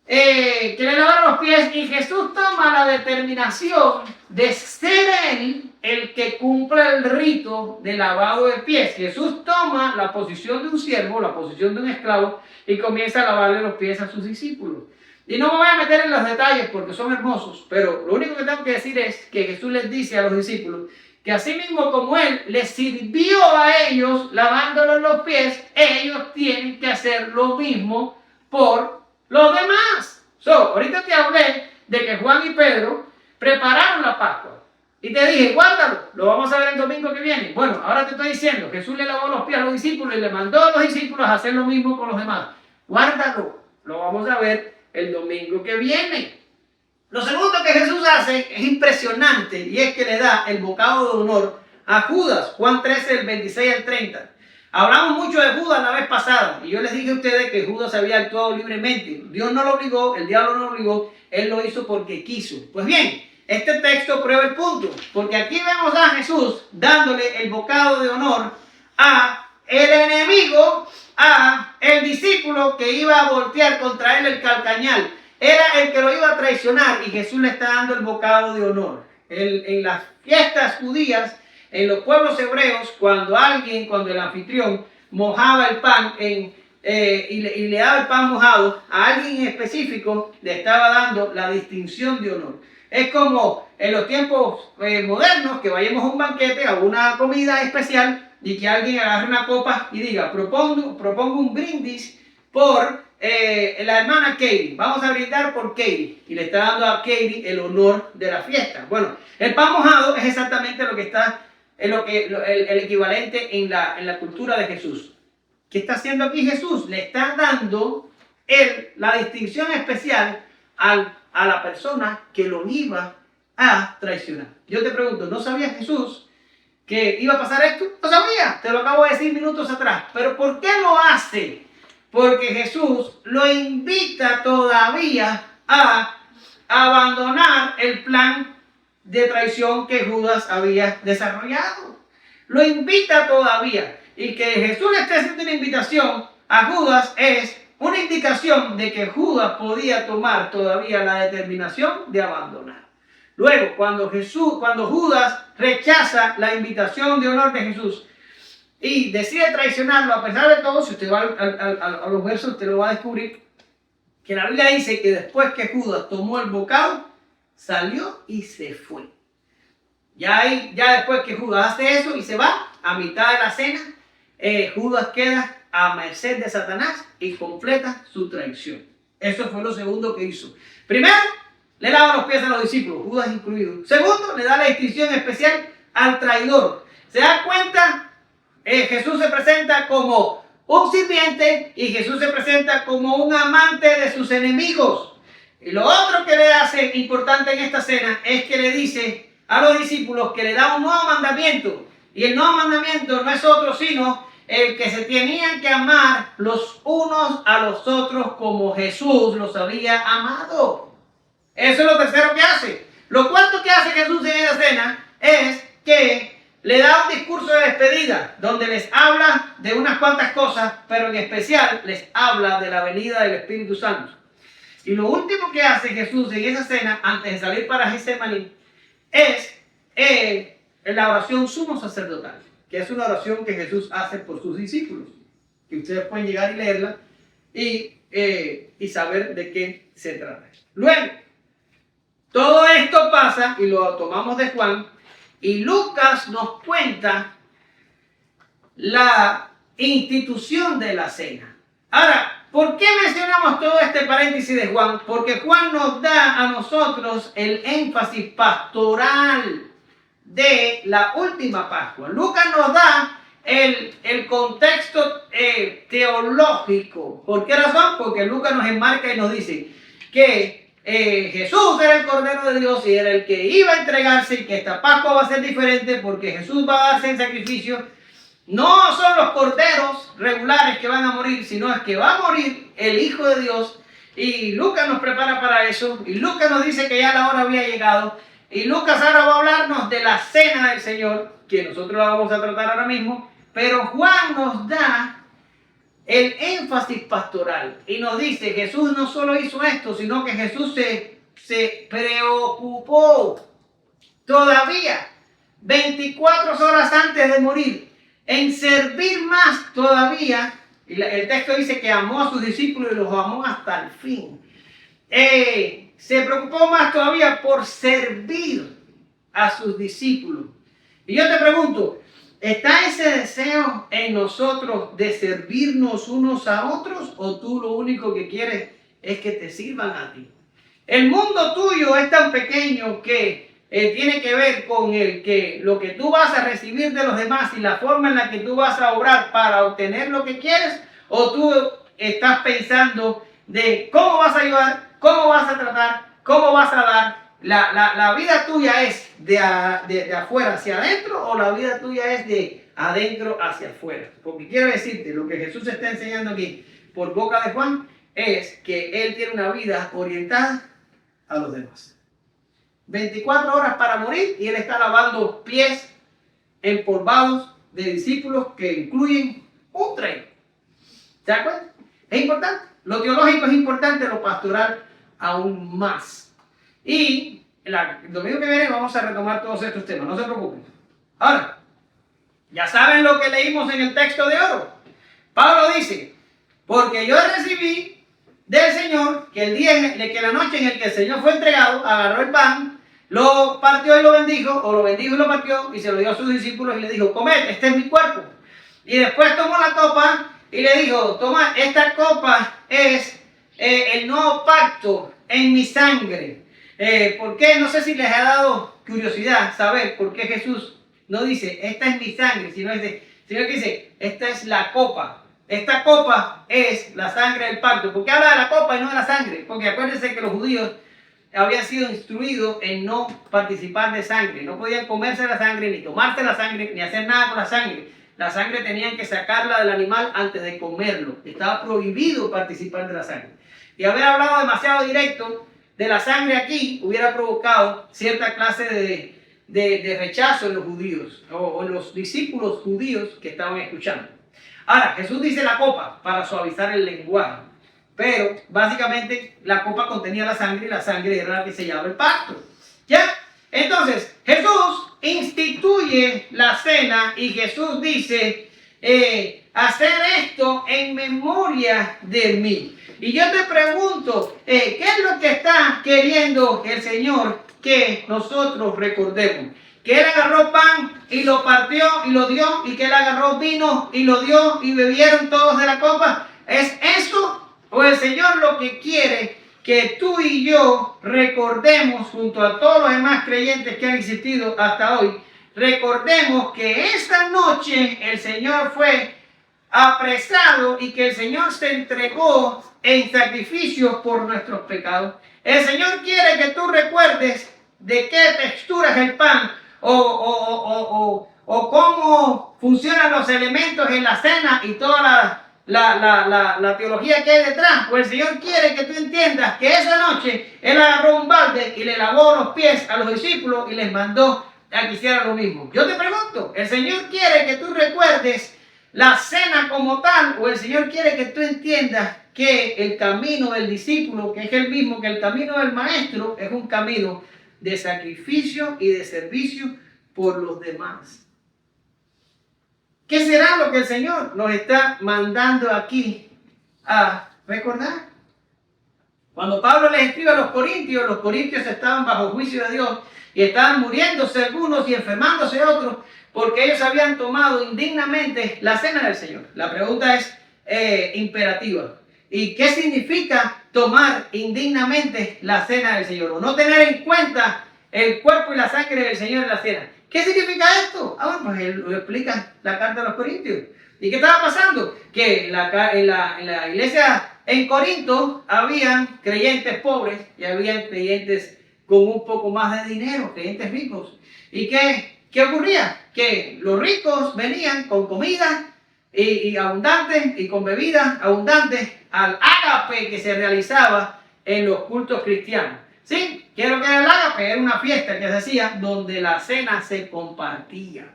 Que le lavara los pies, y Jesús toma la determinación de ser él el que cumpla el rito de lavado de pies. Jesús toma la posición de un siervo, la posición de un esclavo, y comienza a lavarle los pies a sus discípulos. Y no me voy a meter en los detalles porque son hermosos, pero lo único que tengo que decir es que Jesús les dice a los discípulos que así mismo como Él les sirvió a ellos lavándoles los pies, ellos tienen que hacer lo mismo por los demás. Ahorita te hablé de que Juan y Pedro prepararon la Pascua. Y te dije, guárdalo, lo vamos a ver el domingo que viene. Bueno, ahora te estoy diciendo, Jesús le lavó los pies a los discípulos y le mandó a los discípulos a hacer lo mismo con los demás. Guárdalo, lo vamos a ver el domingo que viene. Lo segundo que Jesús hace es impresionante, y es que le da el bocado de honor a Judas. Juan 13, del 26 al 30. Hablamos mucho de Judas la vez pasada, y yo les dije a ustedes que Judas había actuado libremente. Dios no lo obligó, el diablo no lo obligó, él lo hizo porque quiso. Pues bien, este texto prueba el punto, porque aquí vemos a Jesús dándole el bocado de honor a el enemigo, a el discípulo que iba a voltear contra él el calcañal. Era el que lo iba a traicionar y Jesús le está dando el bocado de honor. En las fiestas judías, en los pueblos hebreos, cuando el anfitrión mojaba el pan y le daba el pan mojado a alguien en específico, le estaba dando la distinción de honor. Es como en los tiempos modernos que vayamos a un banquete, a una comida especial y que alguien agarre una copa y diga, propongo un brindis por la hermana Katie. Vamos a brindar por Katie. Y le está dando a Katie el honor de la fiesta. Bueno, el pan mojado es exactamente lo que está, el equivalente en la cultura de Jesús. ¿Qué está haciendo aquí Jesús? Le está dando la distinción especial a la persona que lo iba a traicionar. Yo te pregunto, ¿no sabía Jesús que iba a pasar esto? No sabía, te lo acabo de decir minutos atrás. Pero ¿por qué lo hace? Porque Jesús lo invita todavía a abandonar el plan de traición que Judas había desarrollado. Lo invita todavía. Y que Jesús le esté haciendo una invitación a Judas es una indicación de que Judas podía tomar todavía la determinación de abandonar. Luego, cuando Judas rechaza la invitación de honor de Jesús y decide traicionarlo, a pesar de todo, si usted va a los versos, usted lo va a descubrir, que la Biblia dice que después que Judas tomó el bocado, salió y se fue. Ya después que Judas hace eso y se va, a mitad de la cena, Judas queda a merced de Satanás y completa su traición. Eso fue lo segundo que hizo. Primero, le lava los pies a los discípulos, Judas incluido. Segundo, le da la distinción especial al traidor. ¿Se da cuenta? Jesús se presenta como un sirviente y Jesús se presenta como un amante de sus enemigos. Y lo otro que le hace importante en esta cena es que le dice a los discípulos que le da un nuevo mandamiento. Y el nuevo mandamiento no es otro sino el que se tenían que amar los unos a los otros como Jesús los había amado. Eso es lo tercero que hace. Lo cuarto que hace Jesús en esa cena es que le da un discurso de despedida donde les habla de unas cuantas cosas, pero en especial les habla de la venida del Espíritu Santo. Y lo último que hace Jesús en esa cena, antes de salir para Getsemaní, es la oración sumo sacerdotal, que es una oración que Jesús hace por sus discípulos, que ustedes pueden llegar y leerla y saber de qué se trata. Luego, todo esto pasa y lo tomamos de Juan, y Lucas nos cuenta la institución de la cena. Ahora, ¿por qué mencionamos todo este paréntesis de Juan? Porque Juan nos da a nosotros el énfasis pastoral de la última Pascua. Lucas nos da el contexto teológico. ¿Por qué razón? Porque Lucas nos enmarca y nos dice que Jesús era el Cordero de Dios y era el que iba a entregarse y que esta Pascua va a ser diferente porque Jesús va a darse en sacrificio. No son los corderos regulares que van a morir, sino es que va a morir el Hijo de Dios. Y Lucas nos prepara para eso. Y Lucas nos dice que ya la hora había llegado. Y Lucas ahora va a hablarnos de la cena del Señor, que nosotros la vamos a tratar ahora mismo. Pero Juan nos da el énfasis pastoral y nos dice, Jesús no solo hizo esto, sino que Jesús se preocupó todavía 24 horas antes de morir en servir más todavía. Y el texto dice que amó a sus discípulos y los amó hasta el fin. Se preocupó más todavía por servir a sus discípulos. Y yo te pregunto, ¿está ese deseo en nosotros de servirnos unos a otros o tú lo único que quieres es que te sirvan a ti? El mundo tuyo es tan pequeño que tiene que ver con lo que tú vas a recibir de los demás y la forma en la que tú vas a obrar para obtener lo que quieres, o tú estás pensando de cómo vas a ayudar, cómo vas a tratar, cómo vas a dar. La vida tuya es de afuera hacia adentro o la vida tuya es de adentro hacia afuera. Porque quiero decirte, lo que Jesús está enseñando aquí por boca de Juan es que Él tiene una vida orientada a los demás. 24 horas para morir y él está lavando pies empolvados de discípulos que incluyen un tren. ¿Se da cuenta? Es importante. Lo teológico es importante, lo pastoral aún más. Y el domingo que viene vamos a retomar todos estos temas, no se preocupen. Ahora, ya saben lo que leímos en el texto de oro. Pablo dice, porque yo recibí del Señor que la noche en el que el Señor fue entregado, agarró el pan, lo partió y lo bendijo, o lo bendijo y lo partió, y se lo dio a sus discípulos y le dijo, comed, este es mi cuerpo. Y después tomó la copa y le dijo, toma, esta copa es el nuevo pacto en mi sangre. ¿Por qué? No sé si les ha dado curiosidad saber por qué Jesús no dice, esta es mi sangre, sino que dice, esta es la copa. Esta copa es la sangre del pacto. ¿Por qué habla de la copa y no de la sangre? Porque acuérdense que los judíos habían sido instruidos en no participar de sangre. No podían comerse la sangre, ni tomarse la sangre, ni hacer nada con la sangre. La sangre tenían que sacarla del animal antes de comerlo. Estaba prohibido participar de la sangre. Y haber hablado demasiado directo de la sangre aquí hubiera provocado cierta clase de rechazo en los judíos o en los discípulos judíos que estaban escuchando. Ahora, Jesús dice la copa para suavizar el lenguaje, pero básicamente la copa contenía la sangre y la sangre era la que sellaba el pacto. ¿Ya? Entonces, Jesús instituye la cena y Jesús dice, hacer esto en memoria de mí. Y yo te pregunto, ¿qué es lo que está queriendo el Señor que nosotros recordemos? Que Él agarró pan y lo partió y lo dio, y que Él agarró vino y lo dio y bebieron todos de la copa. ¿Es eso? ¿O el Señor lo que quiere que tú y yo recordemos junto a todos los demás creyentes que han existido hasta hoy? Recordemos que esta noche el Señor fue apresado y que el Señor se entregó en sacrificio por nuestros pecados. El Señor quiere que tú recuerdes de qué textura es el pan o cómo funcionan los elementos en la cena y toda la teología que hay detrás. Pues el Señor quiere que tú entiendas que esa noche Él agarró un balde y le lavó los pies a los discípulos y les mandó a que hicieran lo mismo. Yo te pregunto, ¿el Señor quiere que tú recuerdes la cena como tal, o el Señor quiere que tú entiendas que el camino del discípulo, que es el mismo que el camino del maestro, es un camino de sacrificio y de servicio por los demás? ¿Qué será lo que el Señor nos está mandando aquí a recordar? Cuando Pablo les escribe a los corintios estaban bajo juicio de Dios y estaban muriéndose algunos y enfermándose otros porque ellos habían tomado indignamente la cena del Señor. La pregunta es imperativa. ¿Y qué significa tomar indignamente la cena del Señor? O no tener en cuenta el cuerpo y la sangre del Señor en la cena. ¿Qué significa esto? Bueno, pues él lo explica la carta a los Corintios. ¿Y qué estaba pasando? Que en la iglesia en Corinto habían creyentes pobres y habían creyentes con un poco más de dinero, creyentes ricos. ¿Y qué ocurría? Que los ricos venían con comida y abundante y con bebidas abundantes al ágape que se realizaba en los cultos cristianos. ¿Sí? ¿Qué es lo que era el ágape? Era una fiesta que se hacía donde la cena se compartía.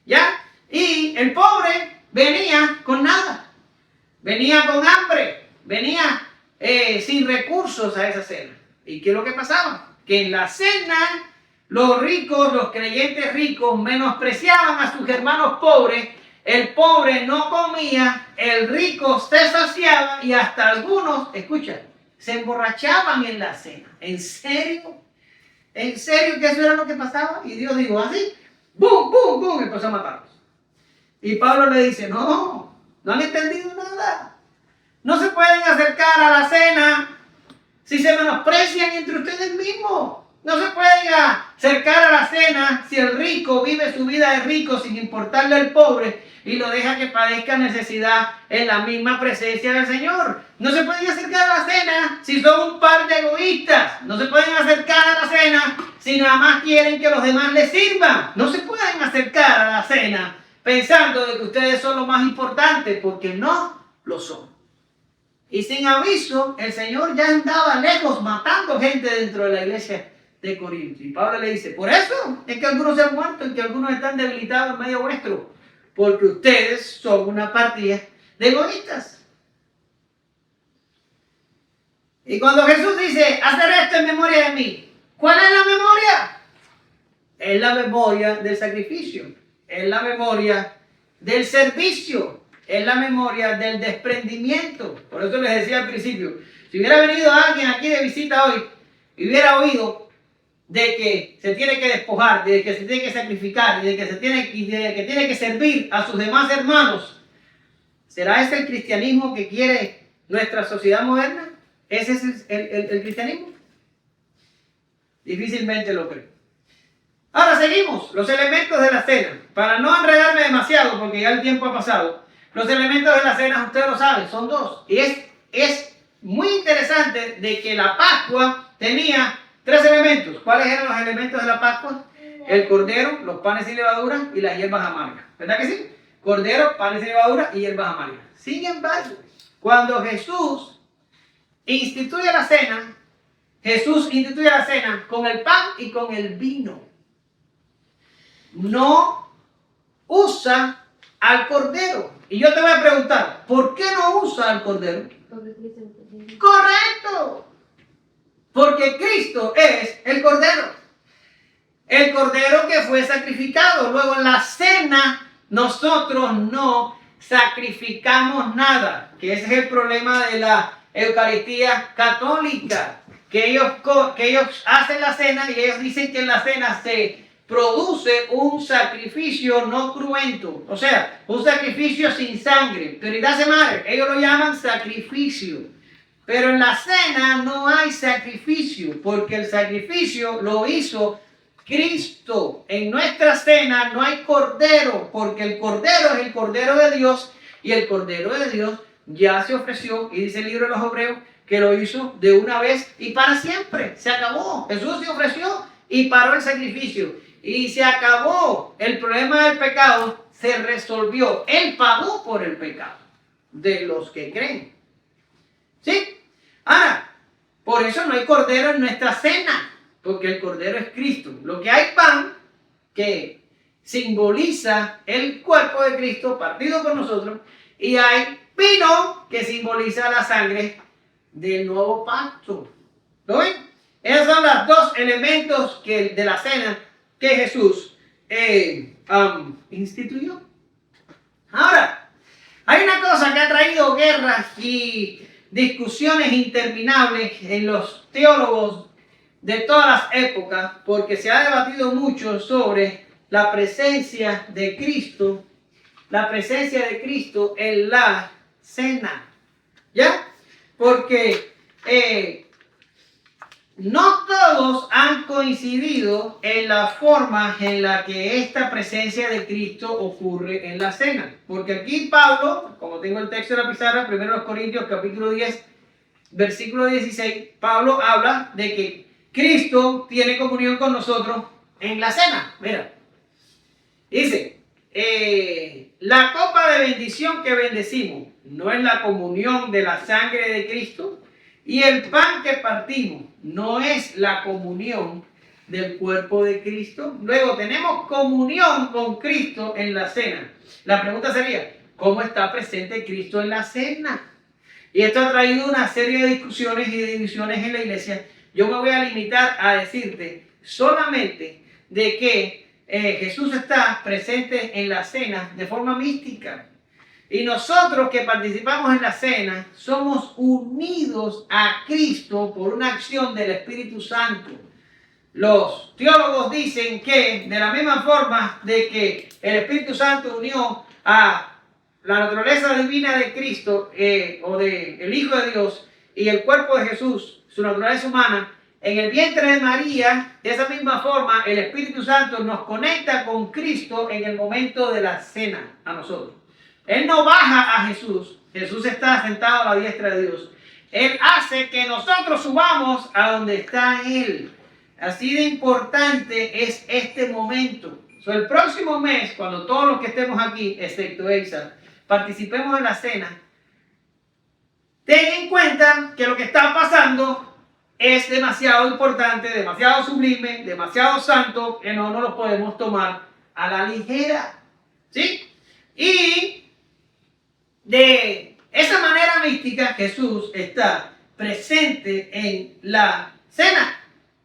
¿Ya? Y el pobre venía con nada. Venía con hambre. Venía sin recursos a esa cena. ¿Y qué es lo que pasaba? Que en la cena los ricos, los creyentes ricos, menospreciaban a sus hermanos pobres. El pobre no comía, el rico se saciaba y hasta algunos, escucha, se emborrachaban en la cena. ¿En serio? ¿En serio que eso era lo que pasaba? Y Dios dijo así, ¡bum, bum, bum! Empezó a matarlos. Y Pablo le dice, no han entendido nada. No se pueden acercar a la cena si se menosprecian entre ustedes mismos. No se pueden acercar a la cena si el rico vive su vida de rico sin importarle al pobre y lo deja que padezca necesidad en la misma presencia del Señor. No se pueden acercar a la cena si son un par de egoístas. No se pueden acercar a la cena si nada más quieren que los demás les sirvan. No se pueden acercar a la cena pensando de que ustedes son lo más importante, porque no lo son. Y sin aviso, el Señor ya andaba lejos matando gente dentro de la iglesia de Corinto. Y Pablo le dice, por eso es que algunos se han muerto y que algunos están debilitados en medio vuestro, porque ustedes son una partida de egoístas. Y cuando Jesús dice, hacer esto en memoria de mí, ¿cuál es la memoria? Es la memoria del sacrificio, es la memoria del servicio, es la memoria del desprendimiento. Por eso les decía al principio, si hubiera venido alguien aquí de visita hoy y hubiera oído de que se tiene que despojar, de que se tiene que sacrificar, de que tiene que servir a sus demás hermanos, ¿será ese el cristianismo que quiere nuestra sociedad moderna? ¿Ese es el cristianismo? Difícilmente lo creo. Ahora seguimos, los elementos de la cena. Para no enredarme demasiado, porque ya el tiempo ha pasado, los elementos de la cena, ustedes lo saben, son dos. Y es muy interesante de que la Pascua tenía 3 elementos. ¿Cuáles eran los elementos de la Pascua? El cordero, los panes sin levadura y las hierbas amargas. ¿Verdad que sí? Cordero, panes sin levadura y hierbas amargas. Sin embargo, cuando Jesús instituye la cena, Jesús instituye la cena con el pan y con el vino. No usa al cordero. Y yo te voy a preguntar, ¿por qué no usa al cordero? Correcto. Porque Cristo es el cordero. El cordero que fue sacrificado. Luego en la cena nosotros no sacrificamos nada. Que ese es el problema de la Eucaristía católica. Que ellos hacen la cena y ellos dicen que en la cena se produce un sacrificio no cruento, o sea, un sacrificio sin sangre. Prioridad se madre, ellos lo llaman sacrificio. Pero en la cena no hay sacrificio, porque el sacrificio lo hizo Cristo. En nuestra cena no hay cordero, porque el cordero es el cordero de Dios, y el cordero de Dios ya se ofreció, y dice el libro de los Hebreos, que lo hizo de una vez y para siempre. Se acabó. Jesús se ofreció y paró el sacrificio. Y se acabó. El problema del pecado se resolvió. Él pagó por el pecado de los que creen. ¿Sí? Ahora, por eso no hay cordero en nuestra cena, porque el cordero es Cristo. Lo que hay pan, que simboliza el cuerpo de Cristo partido por nosotros, y hay vino, que simboliza la sangre del nuevo pacto. ¿Lo ven? Esos son los 2 elementos de la cena que Jesús instituyó. Ahora, hay una cosa que ha traído guerras y discusiones interminables en los teólogos de todas las épocas, porque se ha debatido mucho sobre la presencia de Cristo en la cena. ¿Ya? Porque no todos han coincidido en la forma en la que esta presencia de Cristo ocurre en la cena. Porque aquí Pablo, como tengo el texto de la pizarra, 1 Corintios capítulo 10, versículo 16, Pablo habla de que Cristo tiene comunión con nosotros en la cena. Mira, dice, la copa de bendición que bendecimos no es la comunión de la sangre de Cristo, y el pan que partimos no es la comunión del cuerpo de Cristo. Luego tenemos comunión con Cristo en la cena. La pregunta sería, ¿cómo está presente Cristo en la cena? Y esto ha traído una serie de discusiones y de divisiones en la iglesia. Yo me voy a limitar a decirte solamente de que Jesús está presente en la cena de forma mística. Y nosotros que participamos en la cena somos unidos a Cristo por una acción del Espíritu Santo. Los teólogos dicen que de la misma forma de que el Espíritu Santo unió a la naturaleza divina de Cristo o del Hijo de Dios y el cuerpo de Jesús, su naturaleza humana, en el vientre de María, de esa misma forma el Espíritu Santo nos conecta con Cristo en el momento de la cena a nosotros. Él no baja a Jesús. Jesús está sentado a la diestra de Dios. Él hace que nosotros subamos a donde está Él. Así de importante es este momento. El próximo mes, cuando todos los que estemos aquí, excepto Elsa, participemos en la cena, ten en cuenta que lo que está pasando es demasiado importante, demasiado sublime, demasiado santo, que no lo podemos tomar a la ligera. ¿Sí? Y de esa manera mística Jesús está presente en la cena.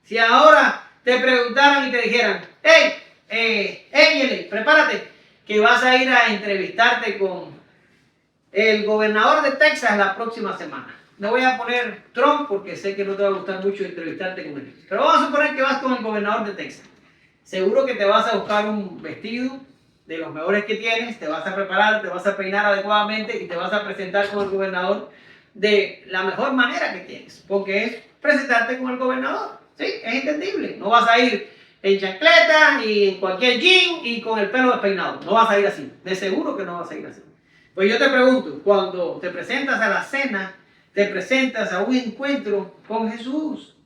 Si ahora te preguntaran y te dijeran, hey, prepárate, que vas a ir a entrevistarte con el gobernador de Texas la próxima semana. No voy a poner Trump porque sé que no te va a gustar mucho entrevistarte con él. Pero vamos a suponer que vas con el gobernador de Texas. Seguro que te vas a buscar un vestido de los mejores que tienes, te vas a preparar, te vas a peinar adecuadamente y te vas a presentar con el gobernador de la mejor manera que tienes. Porque es presentarte con el gobernador. ¿Sí? Es entendible. No vas a ir en chancleta y en cualquier jean y con el pelo despeinado. No vas a ir así. De seguro que no vas a ir así. Pues yo te pregunto, cuando te presentas a la cena, te presentas a un encuentro con Jesús.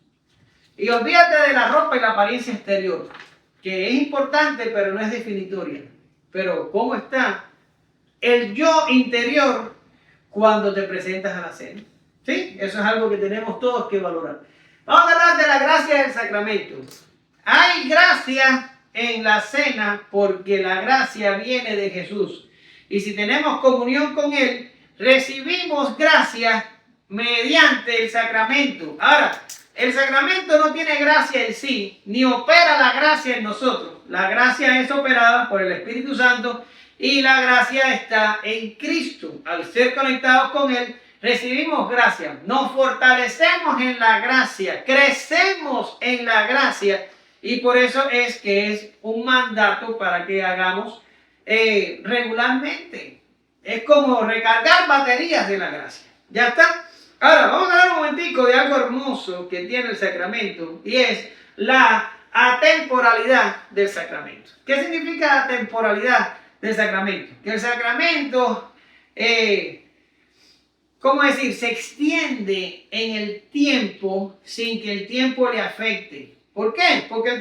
Y olvídate de la ropa y la apariencia exterior, que es importante pero no es definitoria. Pero ¿cómo está el yo interior cuando te presentas a la cena? ¿Sí? Eso es algo que tenemos todos que valorar. Vamos a hablar de la gracia del sacramento. Hay gracia en la cena porque la gracia viene de Jesús. Y si tenemos comunión con Él, recibimos gracia mediante el sacramento. Ahora, el sacramento no tiene gracia en sí, ni opera la gracia en nosotros. La gracia es operada por el Espíritu Santo y la gracia está en Cristo. Al ser conectados con Él, recibimos gracia, nos fortalecemos en la gracia, crecemos en la gracia y por eso es que es un mandato para que hagamos regularmente. Es como recargar baterías de la gracia. ¿Ya está? Ahora, vamos a hablar un momentico de algo hermoso que tiene el sacramento y es la atemporalidad del sacramento. ¿Qué significa atemporalidad del sacramento? Que el sacramento, ¿cómo decir? Se extiende en el tiempo sin que el tiempo le afecte. ¿Por qué? Porque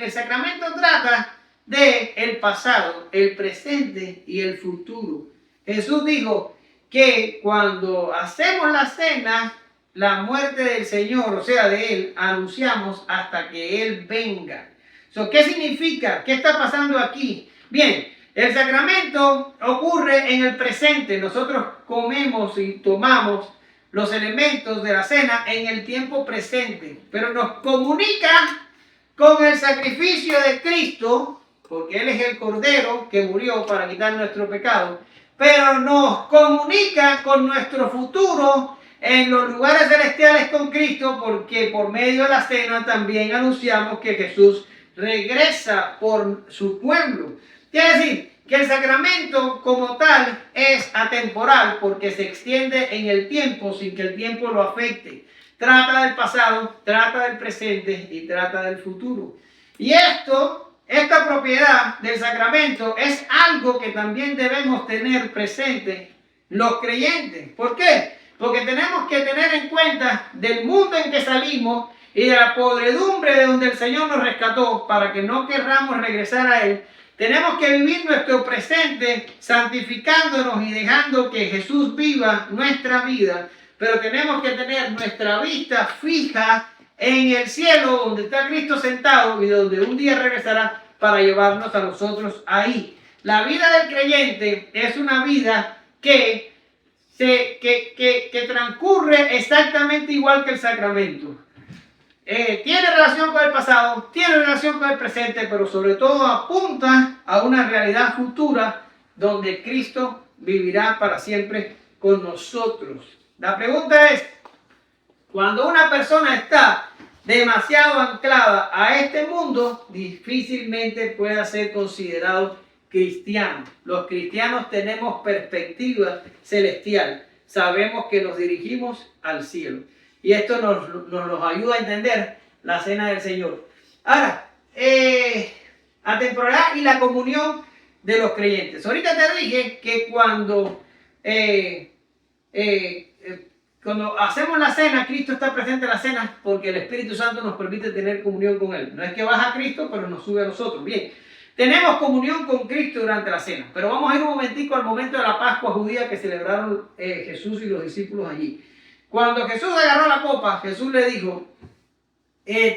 el sacramento trata de el pasado, el presente y el futuro. Jesús dijo que cuando hacemos la cena, la muerte del Señor, o sea, de Él, anunciamos hasta que Él venga. ¿Qué significa? ¿Qué está pasando aquí? Bien, el sacramento ocurre en el presente. Nosotros comemos y tomamos los elementos de la cena en el tiempo presente, pero nos comunica con el sacrificio de Cristo, porque Él es el Cordero que murió para quitar nuestro pecado, pero nos comunica con nuestro futuro en los lugares celestiales con Cristo, porque por medio de la cena también anunciamos que Jesús regresa por su pueblo. Quiere decir que el sacramento como tal es atemporal porque se extiende en el tiempo sin que el tiempo lo afecte. Trata del pasado, trata del presente y trata del futuro. Y esta propiedad del sacramento es algo que también debemos tener presente los creyentes. ¿Por qué? Porque tenemos que tener en cuenta del mundo en que salimos y de la podredumbre de donde el Señor nos rescató para que no querramos regresar a Él. Tenemos que vivir nuestro presente santificándonos y dejando que Jesús viva nuestra vida. Pero tenemos que tener nuestra vista fija en el cielo donde está Cristo sentado y donde un día regresará para llevarnos a nosotros ahí. La vida del creyente es una vida que transcurre exactamente igual que el sacramento. Tiene relación con el pasado, tiene relación con el presente, pero sobre todo apunta a una realidad futura donde Cristo vivirá para siempre con nosotros. La pregunta es, cuando una persona está demasiado anclada a este mundo, difícilmente pueda ser considerado cristiano. Los cristianos tenemos perspectiva celestial. Sabemos que nos dirigimos al cielo. Y esto nos ayuda a entender la cena del Señor. Ahora, atemporalidad y la comunión de los creyentes. Ahorita te dije que cuando hacemos la cena, Cristo está presente en la cena porque el Espíritu Santo nos permite tener comunión con Él. No es que baja a Cristo, pero nos sube a nosotros. Bien, tenemos comunión con Cristo durante la cena. Pero vamos a ir un momentico al momento de la Pascua judía que celebraron Jesús y los discípulos allí. Cuando Jesús agarró la copa, Jesús le dijo,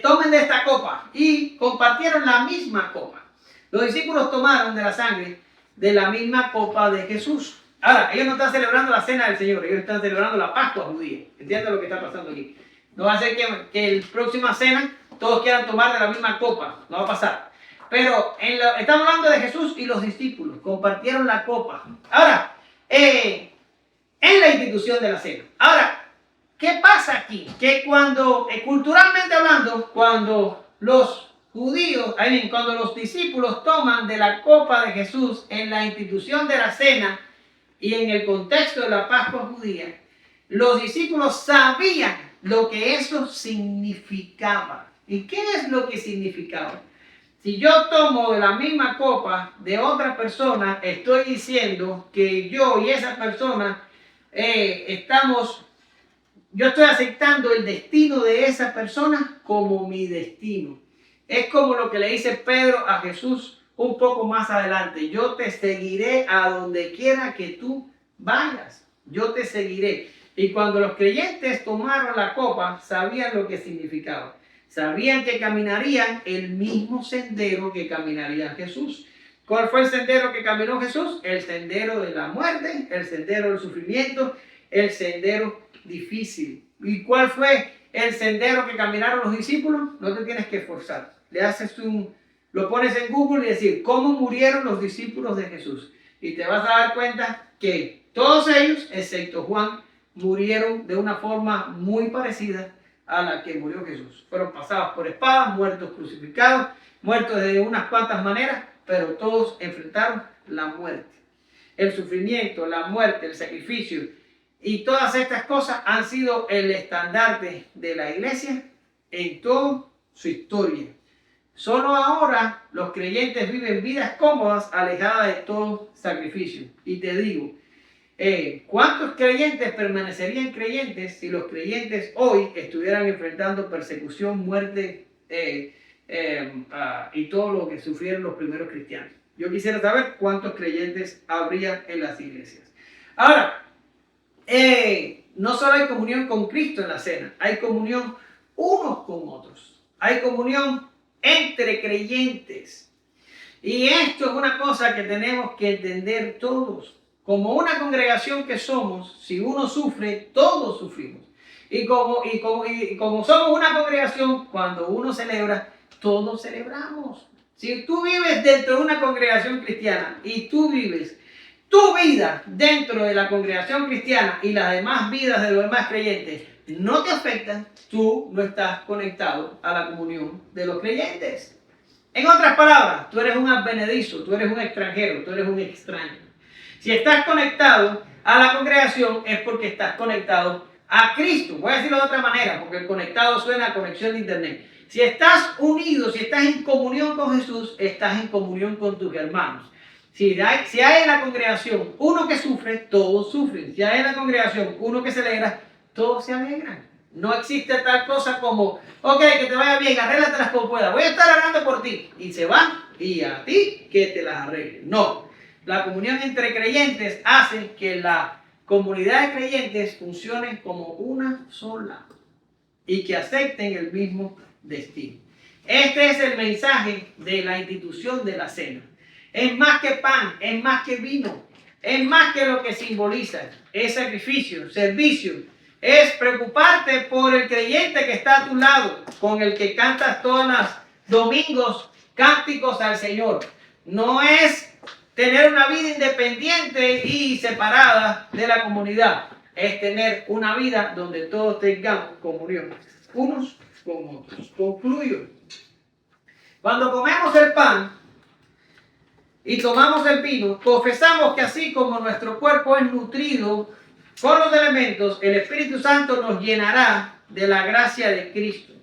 tomen de esta copa, y compartieron la misma copa. Los discípulos tomaron de la sangre de la misma copa de Jesús. Ahora, ellos no están celebrando la cena del Señor, ellos están celebrando la Pascua judía. ¿Entienden lo que está pasando aquí? No va a ser que el próxima cena todos quieran tomar de la misma copa, no va a pasar. Pero estamos hablando de Jesús y los discípulos, compartieron la copa. Ahora, en la institución de la cena. Ahora, ¿qué pasa aquí? Que cuando, culturalmente hablando, cuando los judíos, cuando los discípulos toman de la copa de Jesús en la institución de la cena y en el contexto de la Pascua judía, los discípulos sabían lo que eso significaba. ¿Y qué es lo que significaba? Si yo tomo de la misma copa de otra persona, estoy diciendo que yo y esa persona yo estoy aceptando el destino de esa persona como mi destino. Es como lo que le dice Pedro a Jesús un poco más adelante. Yo te seguiré a donde quiera que tú vayas. Yo te seguiré. Y cuando los creyentes tomaron la copa, sabían lo que significaba. Sabían que caminarían el mismo sendero que caminaría Jesús. ¿Cuál fue el sendero que caminó Jesús? El sendero de la muerte, el sendero del sufrimiento, el sendero difícil. ¿Y cuál fue el sendero que caminaron los discípulos? No te tienes que esforzar. Lo pones en Google y decir, ¿cómo murieron los discípulos de Jesús? Y te vas a dar cuenta que todos ellos, excepto Juan, murieron de una forma muy parecida a la que murió Jesús. Fueron pasados por espada, muertos crucificados, muertos de unas cuantas maneras, pero todos enfrentaron la muerte. El sufrimiento, la muerte, el sacrificio y todas estas cosas han sido el estandarte de la iglesia en toda su historia. Solo ahora los creyentes viven vidas cómodas, alejadas de todo sacrificio. Y te digo, ¿cuántos creyentes permanecerían creyentes si los creyentes hoy estuvieran enfrentando persecución, muerte y todo lo que sufrieron los primeros cristianos? Yo quisiera saber cuántos creyentes habría en las iglesias. Ahora, no solo hay comunión con Cristo en la cena, hay comunión unos con otros. Hay comunión entre creyentes. Y esto es una cosa que tenemos que entender todos. Como una congregación que somos, si uno sufre, todos sufrimos. Y como somos una congregación, cuando uno celebra, todos celebramos. Si tú vives dentro de una congregación cristiana y tú vives tu vida dentro de la congregación cristiana y las demás vidas de los demás creyentes no te afectan, tú no estás conectado a la comunión de los creyentes. En otras palabras, tú eres un advenedizo, tú eres un extranjero, tú eres un extraño. Si estás conectado a la congregación es porque estás conectado a Cristo. Voy a decirlo de otra manera, porque el conectado suena a conexión de internet. Si estás unido, si estás en comunión con Jesús, estás en comunión con tus hermanos. Si hay en la congregación uno que sufre, todos sufren. Si hay en la congregación uno que se alegra, todos se alegran. No existe tal cosa como, ok, que te vaya bien, arréglatelas como puedas. Voy a estar orando por ti. Y se van, y a ti que te las arreglen. No. La comunión entre creyentes hace que la comunidad de creyentes funcione como una sola y que acepten el mismo destino. Este es el mensaje de la institución de la cena. Es más que pan, es más que vino, es más que lo que simboliza. Es sacrificio, servicio. Es preocuparte por el creyente que está a tu lado, con el que cantas todos los domingos cánticos al Señor. No es tener una vida independiente y separada de la comunidad. Es tener una vida donde todos tengamos comunión, unos con otros. Concluyo. Cuando comemos el pan y tomamos el vino, confesamos que así como nuestro cuerpo es nutrido con los elementos, el Espíritu Santo nos llenará de la gracia de Cristo.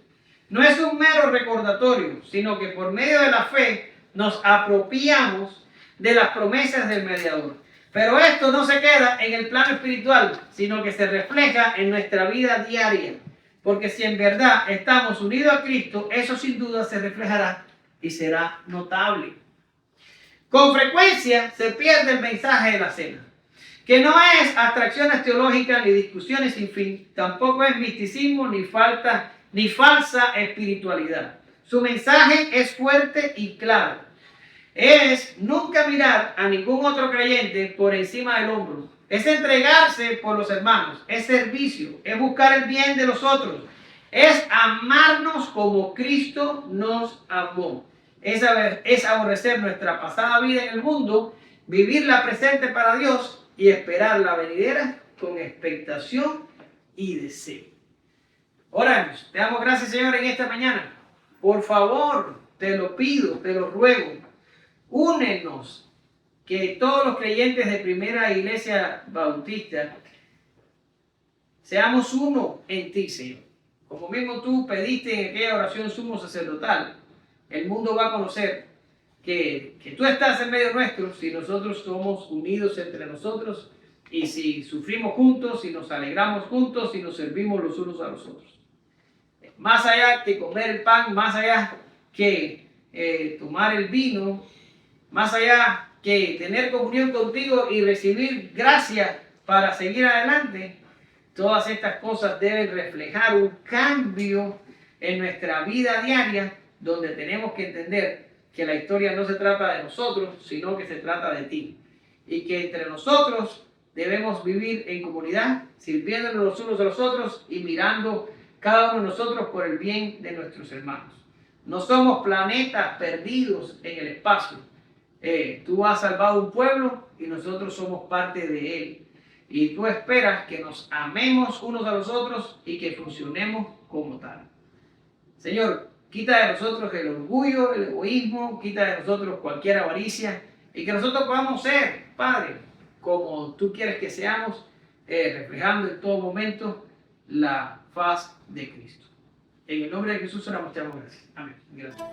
No es un mero recordatorio, sino que por medio de la fe nos apropiamos de las promesas del mediador. Pero esto no se queda en el plano espiritual, sino que se refleja en nuestra vida diaria. Porque si en verdad estamos unidos a Cristo, eso sin duda se reflejará y será notable. Con frecuencia se pierde el mensaje de la cena. que no es abstracciones teológicas ni discusiones sin fin, tampoco es misticismo ni falsa espiritualidad. Su mensaje es fuerte y claro. Es nunca mirar a ningún otro creyente por encima del hombro. Es entregarse por los hermanos, es servicio, es buscar el bien de los otros, es amarnos como Cristo nos amó. Es aborrecer nuestra pasada vida en el mundo, vivir la presente para Dios y esperar la venidera con expectación y deseo. Oramos. Te damos gracias, Señor, en esta mañana. Por favor, te lo pido, te lo ruego. Únenos, que todos los creyentes de Primera Iglesia Bautista seamos uno en ti, Señor. Como mismo tú pediste en aquella oración sumo sacerdotal, el mundo va a conocer que tú estás en medio nuestro si nosotros somos unidos entre nosotros y si sufrimos juntos, si nos alegramos juntos, si nos servimos los unos a los otros. Más allá que comer el pan, más allá que tomar el vino, más allá que tener comunión contigo y recibir gracia para seguir adelante, todas estas cosas deben reflejar un cambio en nuestra vida diaria, donde tenemos que entender que la historia no se trata de nosotros, sino que se trata de ti. Y que entre nosotros debemos vivir en comunidad, sirviéndonos los unos a los otros y mirando cada uno de nosotros por el bien de nuestros hermanos. No somos planetas perdidos en el espacio. Tú has salvado un pueblo y nosotros somos parte de él. Y tú esperas que nos amemos unos a los otros y que funcionemos como tal. Señor, quita de nosotros el orgullo, el egoísmo, quita de nosotros cualquier avaricia y que nosotros podamos ser, Padre, como tú quieres que seamos, reflejando en todo momento la faz de Cristo. En el nombre de Jesús oramos, te damos gracias. Amén. Gracias.